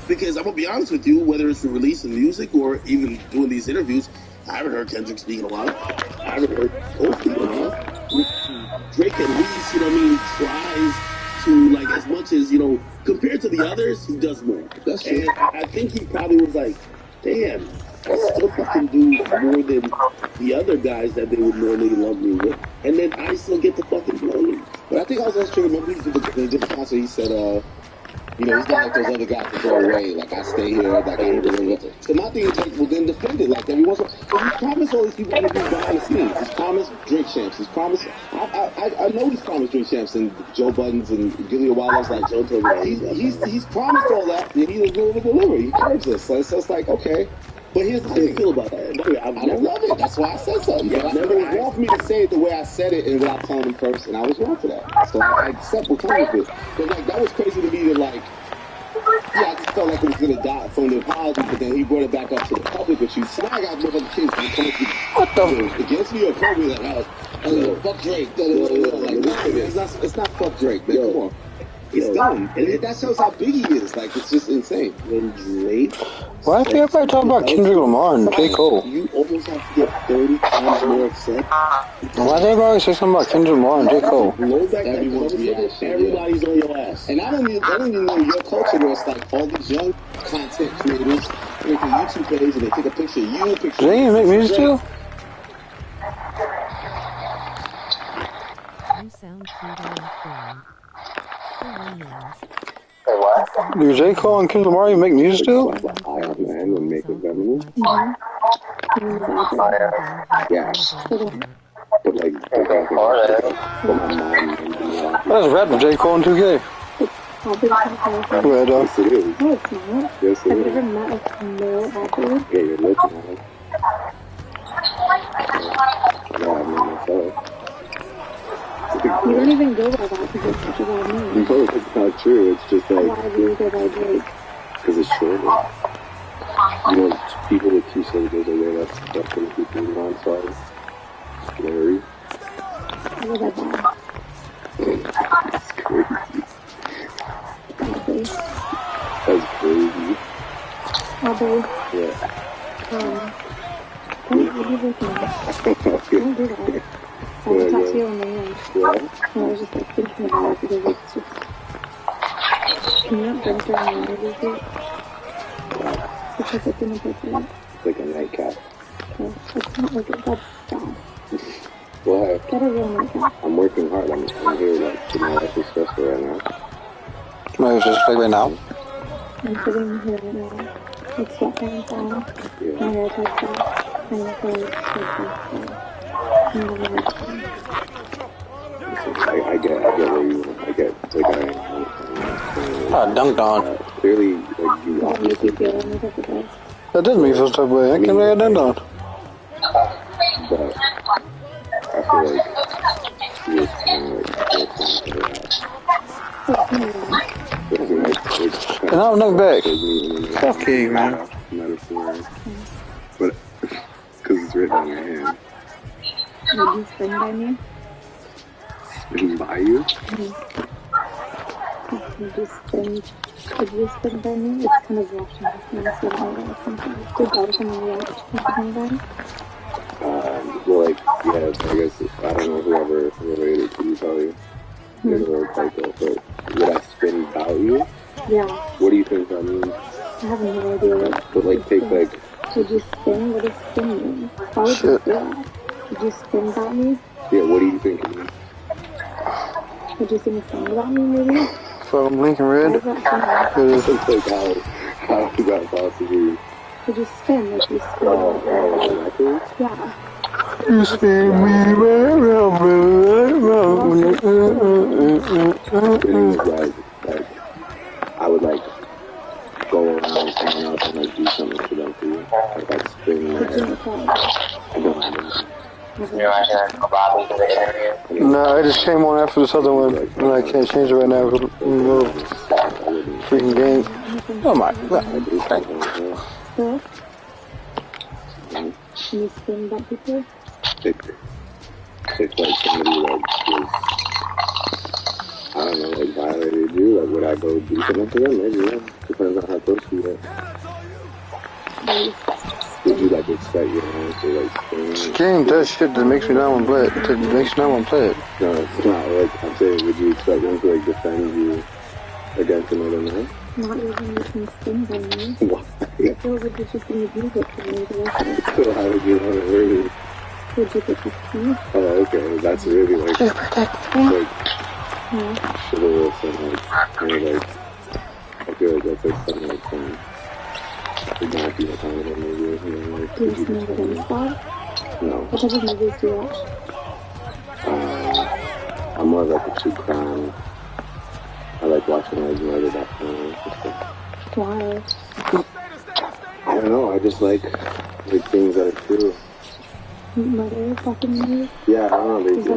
Because I'm going to be honest with you, whether it's the release of music or even doing these interviews, I haven't heard Kendrick speaking a lot. I haven't heard Cole speaking a lot. Drake at least, tries to, like, as much as, compared to the others, he does more. That's true. And I think he probably was like, damn, I still fucking do more than the other guys that they would normally love me with. And then I still get to fucking blame. But I think also that's true. Remember in the concert he said, he's not like those other guys that go away. Like, I stay here, like, I ain't really with it. So my thing is, Drake will then defend it. Like, every once in a while. So he's promised all these people interviews behind the scenes. He's promised drink champs. He's promised, I know he's promised drink champs and Joe Buttons and Gillia Wallace, like Joe told me. He's promised all that, and he was going to deliver. He curves us. So it's like, okay. But here's the thing. How do you feel about that? I don't love it. That's why I said something. Yeah, but it was wrong for me to say it the way I said it and without telling him first, and I was wrong for that. So I accept what comes with it. But, like, that was crazy to me that, like, I just felt like it was going to die from the apology, but then he brought it back up to the public with you. So now I got motherfucking kids coming to against me or for me, like, fuck Drake. Like, it's not fuck Drake, man. Come on. It's dumb. And that shows how big he is. Like, it's just insane. When Drake... Why can't everybody talk about Kendrick Lamar and J. Cole? You almost have to get 30 times more upset. Why does everybody say something about Kendrick Lamar and J. Cole? Everyone's reaction. Everybody's on your ass. And I don't even know your culture where it's like all these young content creators make a YouTube page and they take a picture of you, a picture of Do they even make music too? You sound cute on the phone. Do J. Cole and Kendrick Lamar even make music still? Yeah. But like, That's rapping J. Cole and 2K. Go ahead, dog. Yes, it is. No, it's not. Yes, it Have you is. ever met a male actor? Yeah, you're looking at it. You don't even go by that because it's such a bad name. No, it's not true. It's just like... Why do you go by Drake? Because it's shorter. People with two syllables away, that's going to keep moving on, sorry. Larry. I go by Bob. It's crazy. please. That's crazy. I'll do. Yeah. Don't be looking at Don't do that. I will talk to you on the end. Yeah. And I was just like thinking about it because it's just. Can you not drink during the interview yet? Because it's inappropriate. Like a nightcap. Okay. It's not like it. That's bad. Why? Get a real nightcap. I'm working hard. I'm here, like, my life is stressful right now. My life is stressful right now. I'm sitting here right now with sweatpants on, my hair tied back, and my face like I get where you, I get, like, I dunked on. Clearly, like, you That makes you feel any type of way. That does make me feel type of way. I can't really dunked on. But I feel like she was kind of like, and I'm not back. Okay, man. Metaphor. But, because it's written on your hand. Would you spin by me? Spin by you? Would you spin by me? It's kind of washing my hands with my or something. Did that come in watch something by? Well, like, yeah, I guess, I don't know whoever related to you, probably. The word typo, but would I spin about you? Yeah. What do you think that means? I have no idea what. But, like, take, like. Would you spin? What does spin mean? Why would you do that? Would you spin about me? Yeah, what do you think it means? Would you sing a song about me, maybe? From Lincoln Red. It's like how you got possibly. Would you spin? Like you spin? Yeah. You spin me round. Spinning is like, I would like go around someone else and like do something for them for you. Like spin my head. I don't know. No, I just came on after this other one, and I can't change it right now. Freaking game. Oh my god. Can you spin about people? If like somebody like was, I don't know, like violated you, like would I go do something to them? Maybe, yeah. Depends on how close you are. Would you like expect your hands to like spin? This game does shit that makes me not want to play it. It makes me not want to play it. No, it's not. Like I'm saying, would you expect them to like defend you against another man? Not even you can spin by me. Why? I feel like it's just gonna use it for me the rest of it. So how would you want it really? Would you protect me? Oh, okay. That's really like chivalrous and like kind of like I feel like that's like something like some Rocky kind of a movie, you know, like. Do you listen to the spot? No. What type of movies do you watch? I'm more like a true crime. I like watching like murder.com. Why? I don't know. I just like things that are true. Murder fucking movies? Yeah, I don't know. They do.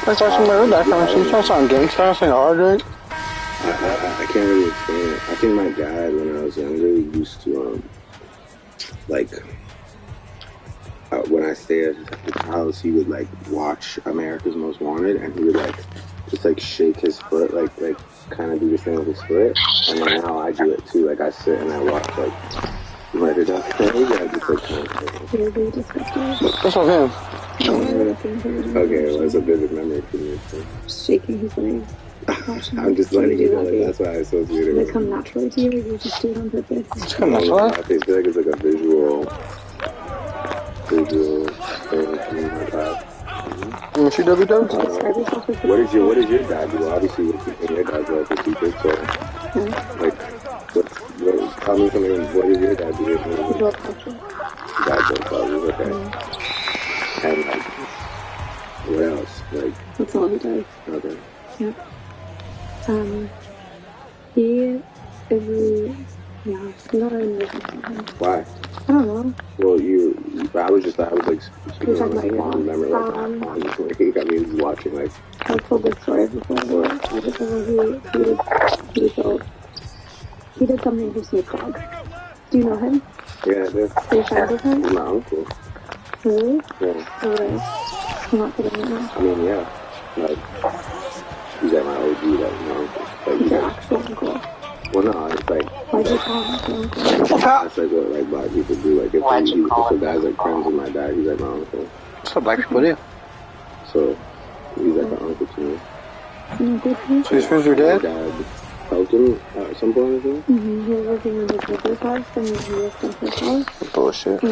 Let's watch some murder.com. She's trying to sound gangster. I'm saying hard, right? I can't really explain it. I think my dad, when I was younger, used to when I stayed at his house, he would like watch America's Most Wanted, and he would like just like shake his foot, like kind of do the thing with his foot, and then now I do it too. Like I sit and I watch like murder.com. I just like kind of. That's not him. Okay, well, it's a vivid memory for me. So. Shaking his legs. I'm just letting you know, like, that's why I associate it with. Does it come naturally to you, or do you just do it on purpose? It's come naturally. I feel like it's like a visual thing for me in my past. What you do? What is your dad do? Obviously, what's your dad's life is secret, so like, tell me something. What is your dad do? Dad does classes, okay. And like, what else? Like, that's all he does. Okay. Yep. He is he's not really making him. Why? I don't know. Well, I was like, speaking on like, I remember like, I mean, he's watching like. I've told this story before, but I just remember he did something to Snoop Dogg. Do you know him? Yeah, I do. Are you friends with him? My uncle. Really? Yeah. Oh, really? I'm not kidding right now. I mean, yeah. Like, He's like my OG, like, my uncle. Like, He's your actual uncle. Well, no, it's like... Why'd you call him your uncle? That's like what like black people do. Like, if a guy's like friends with my dad, he's like my uncle. That's what black people do. So, he's like an uncle to me. So he's friends with your dad? My dad helped him at some point as well? Mm-hmm. He was working in his brother's house, and then he was in his house. Bullshit.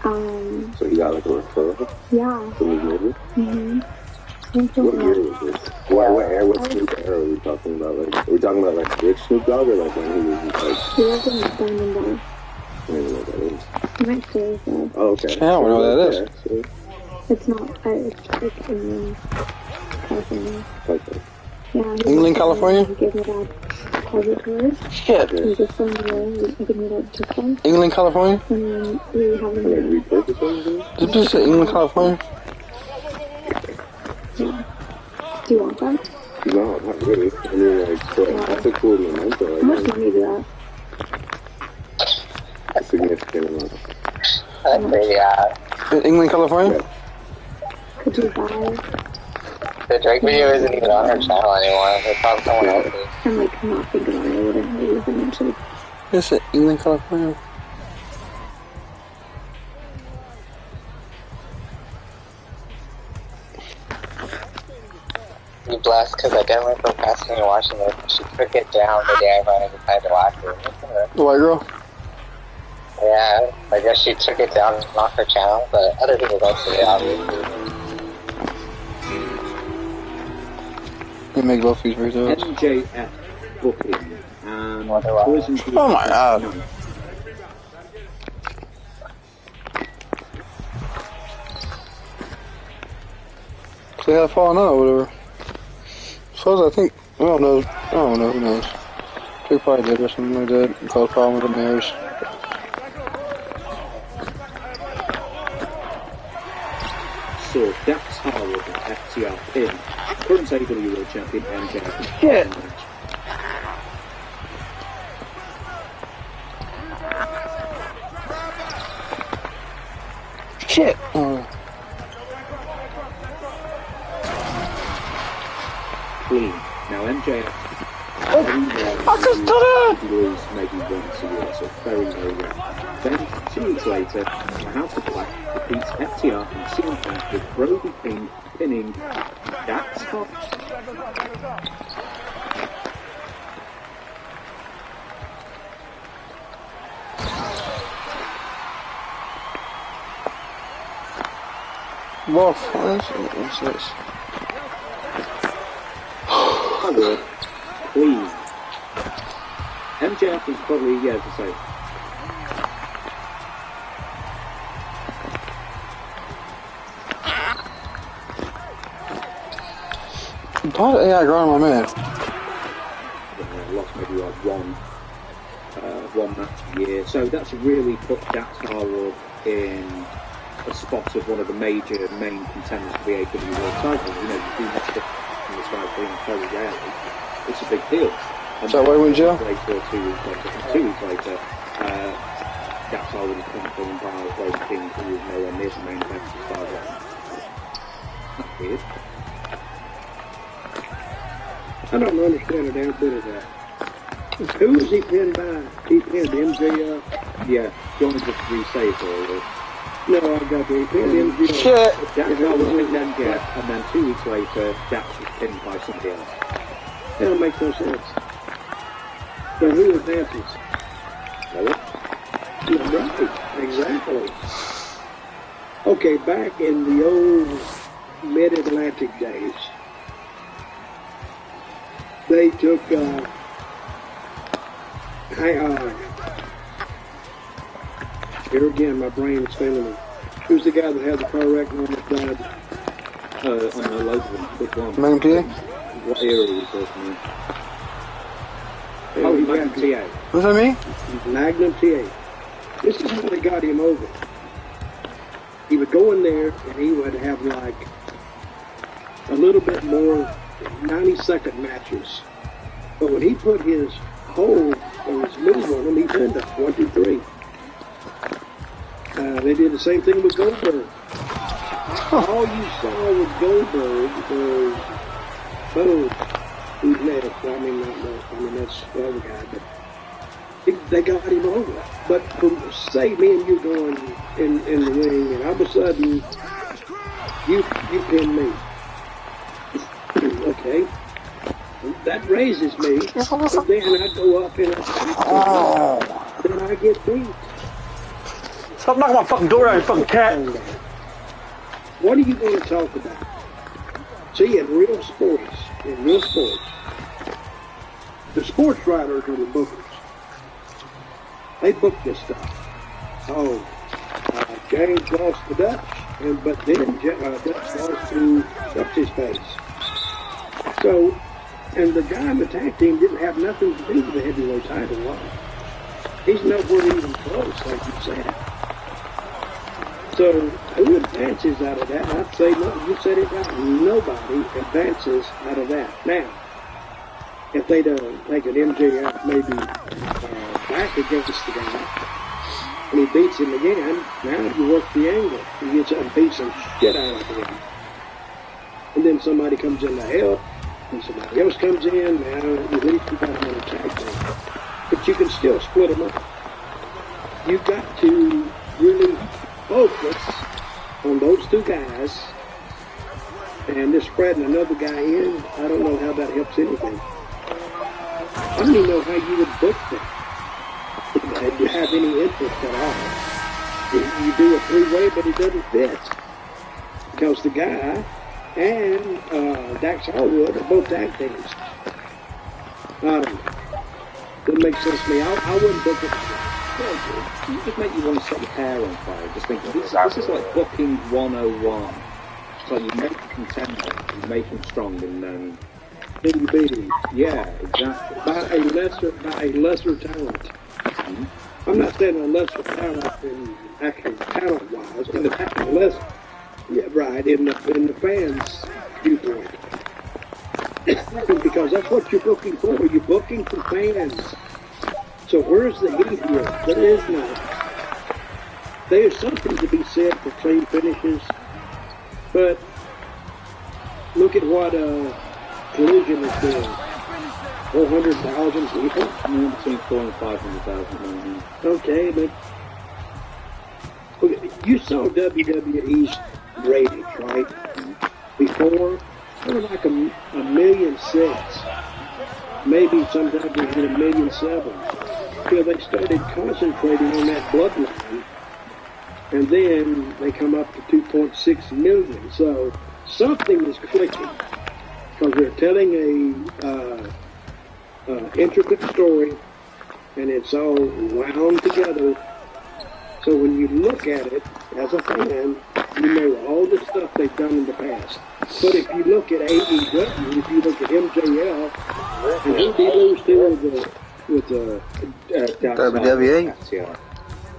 And, so he got like a referral? Yeah. From his neighbor? Mm-hmm. What year was this? What Snoop era are we talking about? Like, are we talking about like rich Snoop Dogg or like when he was just like... He was in the Diamond Bar. I don't even know what that is. I'm not sure if that. Oh, okay. I don't know what that is. So. It's not, it's in California. Okay. Yeah. England, California? He gave me that private tour. Shit. He just flew me there. He gave me that discount. England, California? And then we have him there. Did you say England, California? Yeah. Do you want that? No, not really. I mean, like, that's a cool memento. How much money do that? A significant amount. Yeah. In England, California? Could you buy? The Drake video isn't even on her channel anymore. It's on someone else's. I'm like not thinking about it. I wouldn't really even actually. Is it England, California? You blessed because I definitely procrastinated watching it. She took it down the day I finally decided to watch it. The white girl? Yeah, I guess she took it down off her channel, but other people don't see it, obviously. You make both these results. MJF booking and Poison. Oh my god. They had fallen out or whatever. Suppose I think, I don't know, who knows. They probably did or something like that. Called a problem with the marriage. So that's how with the FTR pin. Current AEW World Champion MJF. Shit. Shit. Oh. Clean. Now MJF. I just did it! He lose maybe once a year, so very, very rare. Then, 2 weeks later, House of Black defeats FTR and CM Punk with Brody King pinning That's Hot. Well, what's this? Howard, clean. MJF is probably, yeah, to say. Why did AI grow on my man? Lost maybe like one match a year. So that's really put Dax Harwood in a spot of one of the major main contenders for the AEW World title. You know, you do much different from this guy being very rarely. It's a big deal. And is that why he went jail? 2 weeks later, Dax Harwood is confirmed by Brody King, who is nowhere near the main event as far as that's weird. I don't understand a damn bit of that. Who was he pinned by? He pinned MJF? Yeah, do you want to just re-say it or? No, I got the pinned MJF. Shit! Dax Harwood pinned MJF, and then 2 weeks later, Dax was pinned by somebody else. That don't make no sense. So who advances? Right, exactly. Okay, back in the old Mid-Atlantic days, they took, here again, my brain is failing me. Who's the guy that had the car wreck and almost died? On the local one, which one? Magnum TA? What era are you talking about? Oh, Magnum TA. What's that mean? Magnum TA. This is how they got him over. He would go in there and he would have like a little bit more 90-second matches. But when he put his hold or his move on him, he pinned up 1, 2, 3. They did the same thing with Goldberg. All you saw with Goldberg was boom, who's next? I mean, that's the other guy, but they got him over. But say me and you going in the ring, and all of a sudden, you pin me. Okay. That raises me, but then I go up and then I get beat. Stop knocking my fucking door out, you fucking cat. What are you going to talk about? See, in real sports, the sports writers are the bookers. They book this stuff. Oh, James lost to Dutch, but then Dutch lost to what's his face. So, and the guy in the tag team didn't have nothing to do with the heavyweight title. He's nowhere even close, like you said. So, who advances out of that? I'd say, no, you said it right. Nobody advances out of that. Now, if they don't take an MJF maybe back against the guy, and he beats him again, now you work the angle. He gets up and beats some shit out of him. And then somebody comes in to help, and somebody else comes in, now at least you got him on a tag team. But you can still split them up. You've got to really focus on those two guys, and just spreading another guy in, I don't know how that helps anything. I don't even know how you would book that. If you have any interest at all. You do a three-way, but it doesn't fit. Because the guy and Dax Harwood are both tag teams. I don't know. Doesn't make sense to me. I wouldn't book it. It just make you want to set your hair on fire. Just think, this is like booking 101. It's like you make a contender, you make him strong, and then you beat him. Yeah, exactly. By a lesser talent. Mm-hmm. I'm not saying a lesser talent in actual talent-wise, but a less, yeah, right, in the fans' viewpoint. Because that's what you're booking for. You're booking for fans. So where's the heat here? There is none. There's something to be said for clean finishes, but look at what Collision is doing. 400,000 people? Between 400,000 and 500,000. Okay, but you saw WWE's ratings, right? Before, they were like a 1.6 million. Maybe sometimes they hit 1.7 million. Till they started concentrating on that bloodline, and then they come up to 2.6 million. So something is clicking because they're telling a intricate story, and it's all wound together. So when you look at it as a fan, you know all the stuff they've done in the past. But if you look at AEW, if you look at MJF, and who did he lose to with the WWE?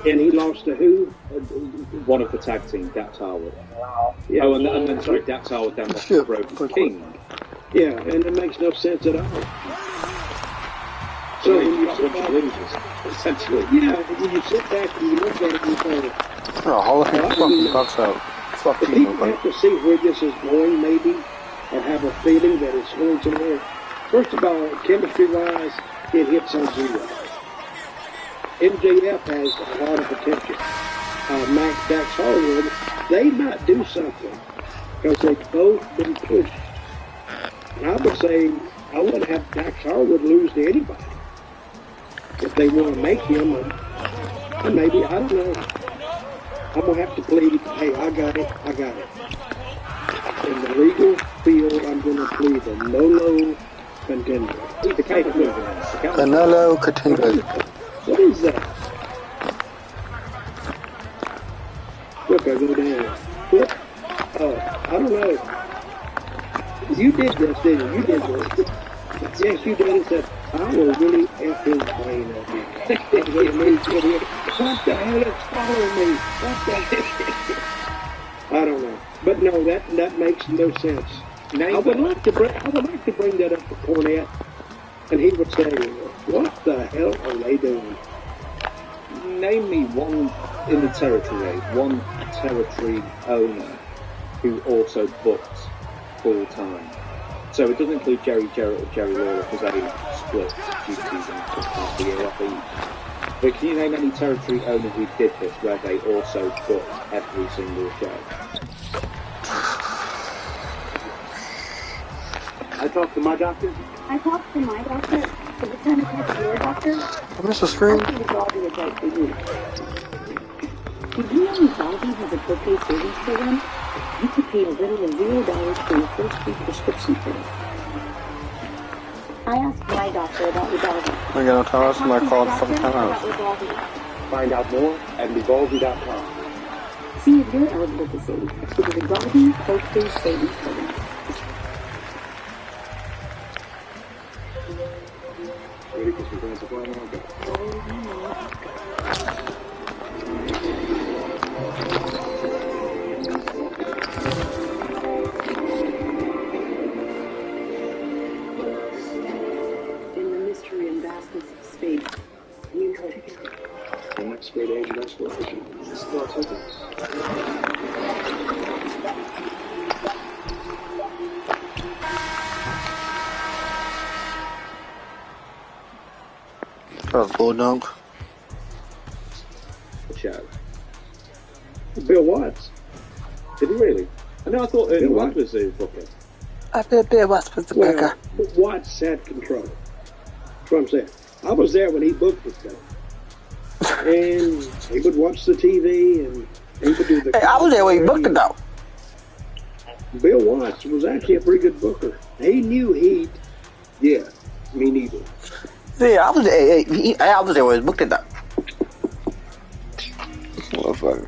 And he lost to who? One of the tag team, Dax Harwood. Yeah. Oh, and then sorry, Dax Harwood then lost to Broken King. Yeah, and it makes no sense at all. So when you sit back, essentially. Yeah, when you sit back and you look at it and you say, oh, Hall of Fame fucking bucks out. Fuck the people have to see where this is going, maybe, or have a feeling that it's going somewhere. First of all, chemistry-wise, it hits on zero. MJF has a lot of potential. Dax Harwood, they might do something because they've both been pushed. And I would say I wouldn't have Dax Harwood lose to anybody if they want to make him. And maybe, I don't know. I'm going to have to plead, hey, I got it. In the legal field, I'm going to plead the no-no contender. Canelo contender. What is that? Look, I go down. Look. Oh, I don't know. You did this, didn't you? You did this. Yes, you did. It said, I will really F his brain up here. What the hell is following me? What the hell? I don't know. But no, that makes no sense. I would like to bring that up to Cornette, and he would say, what the hell are they doing? Name me one in the territory, one territory owner who also books full time. So it doesn't include Jerry Jarrett or Jerry Lawler because they split duties and half the year, I think. But can you name any territory owner who did this where they also booked every single show? I talked to my doctor. I talked to my doctor. So the time I talked to your doctor, I missed the screen. I think Vivaldi is right for you. Did you know Vivaldi has a copay savings program? You could pay as little as $0 for your first free prescription pill. I asked my doctor about Vivaldi. I got no time. That's my call. Fucking time out. Find out more at Vivaldi.com. See if you're eligible to save with the Vivaldi copay savings program. Ready for some grand supply now? In the mystery and vastness of space, you go together. The next great age of exploration. Still tickets. Bulldog. Show. Bill Watts. Did he really? I know I thought Ernie Watts was the booker. I bet Bill Watts was the booker. But Watts had control. That's what I'm saying. I was there when he booked this stuff. And he would watch the TV and he would do the... Hey, I was there when he booked it though. Bill Watts was actually a pretty good booker. He knew heat. Yeah, me neither. Yeah, I was there. I was there when he booked it though. Motherfucker.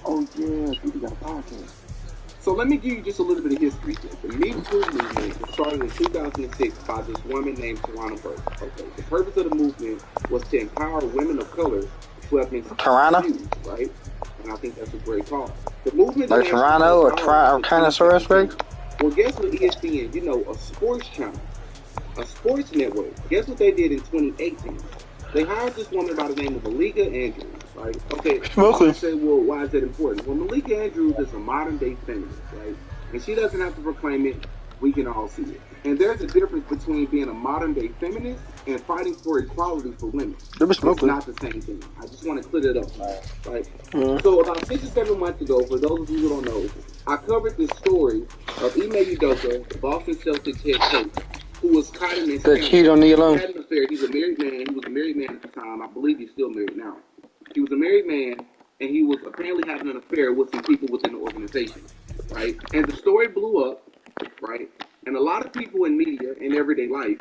Oh yeah, people got a podcast. So let me give you just a little bit of history here. The Me Too movement was started in 2006 by this woman named Tarana Burke. Okay, the purpose of the movement was to empower women of color who have been abused, right? And I think that's a great cause. The movement Like Toronto or Tyrannosaurus Rex? Well, guess what ESPN, you know, a sports channel, a sports network, guess what they did in 2018? They hired this woman by the name of Malika Andrews, right? Okay, Mostly. I say, well, why is that important? Well, Malika Andrews is a modern-day feminist, right? And she doesn't have to proclaim it. We can all see it. And there's a difference between being a modern-day feminist and fighting for equality for women. It's not the same thing. I just want to clear that up, right? So about 6 or 7 months ago, for those of you who don't know, I covered this story of Ime Udoka, the Boston Celtics head coach, who was caught in this cheat on Neil Young. had an affair. He's a married man. He was a married man at the time. I believe he's still married now. He was a married man, and he was apparently having an affair with some people within the organization, right? And the story blew up, right? And a lot of people in media, in everyday life,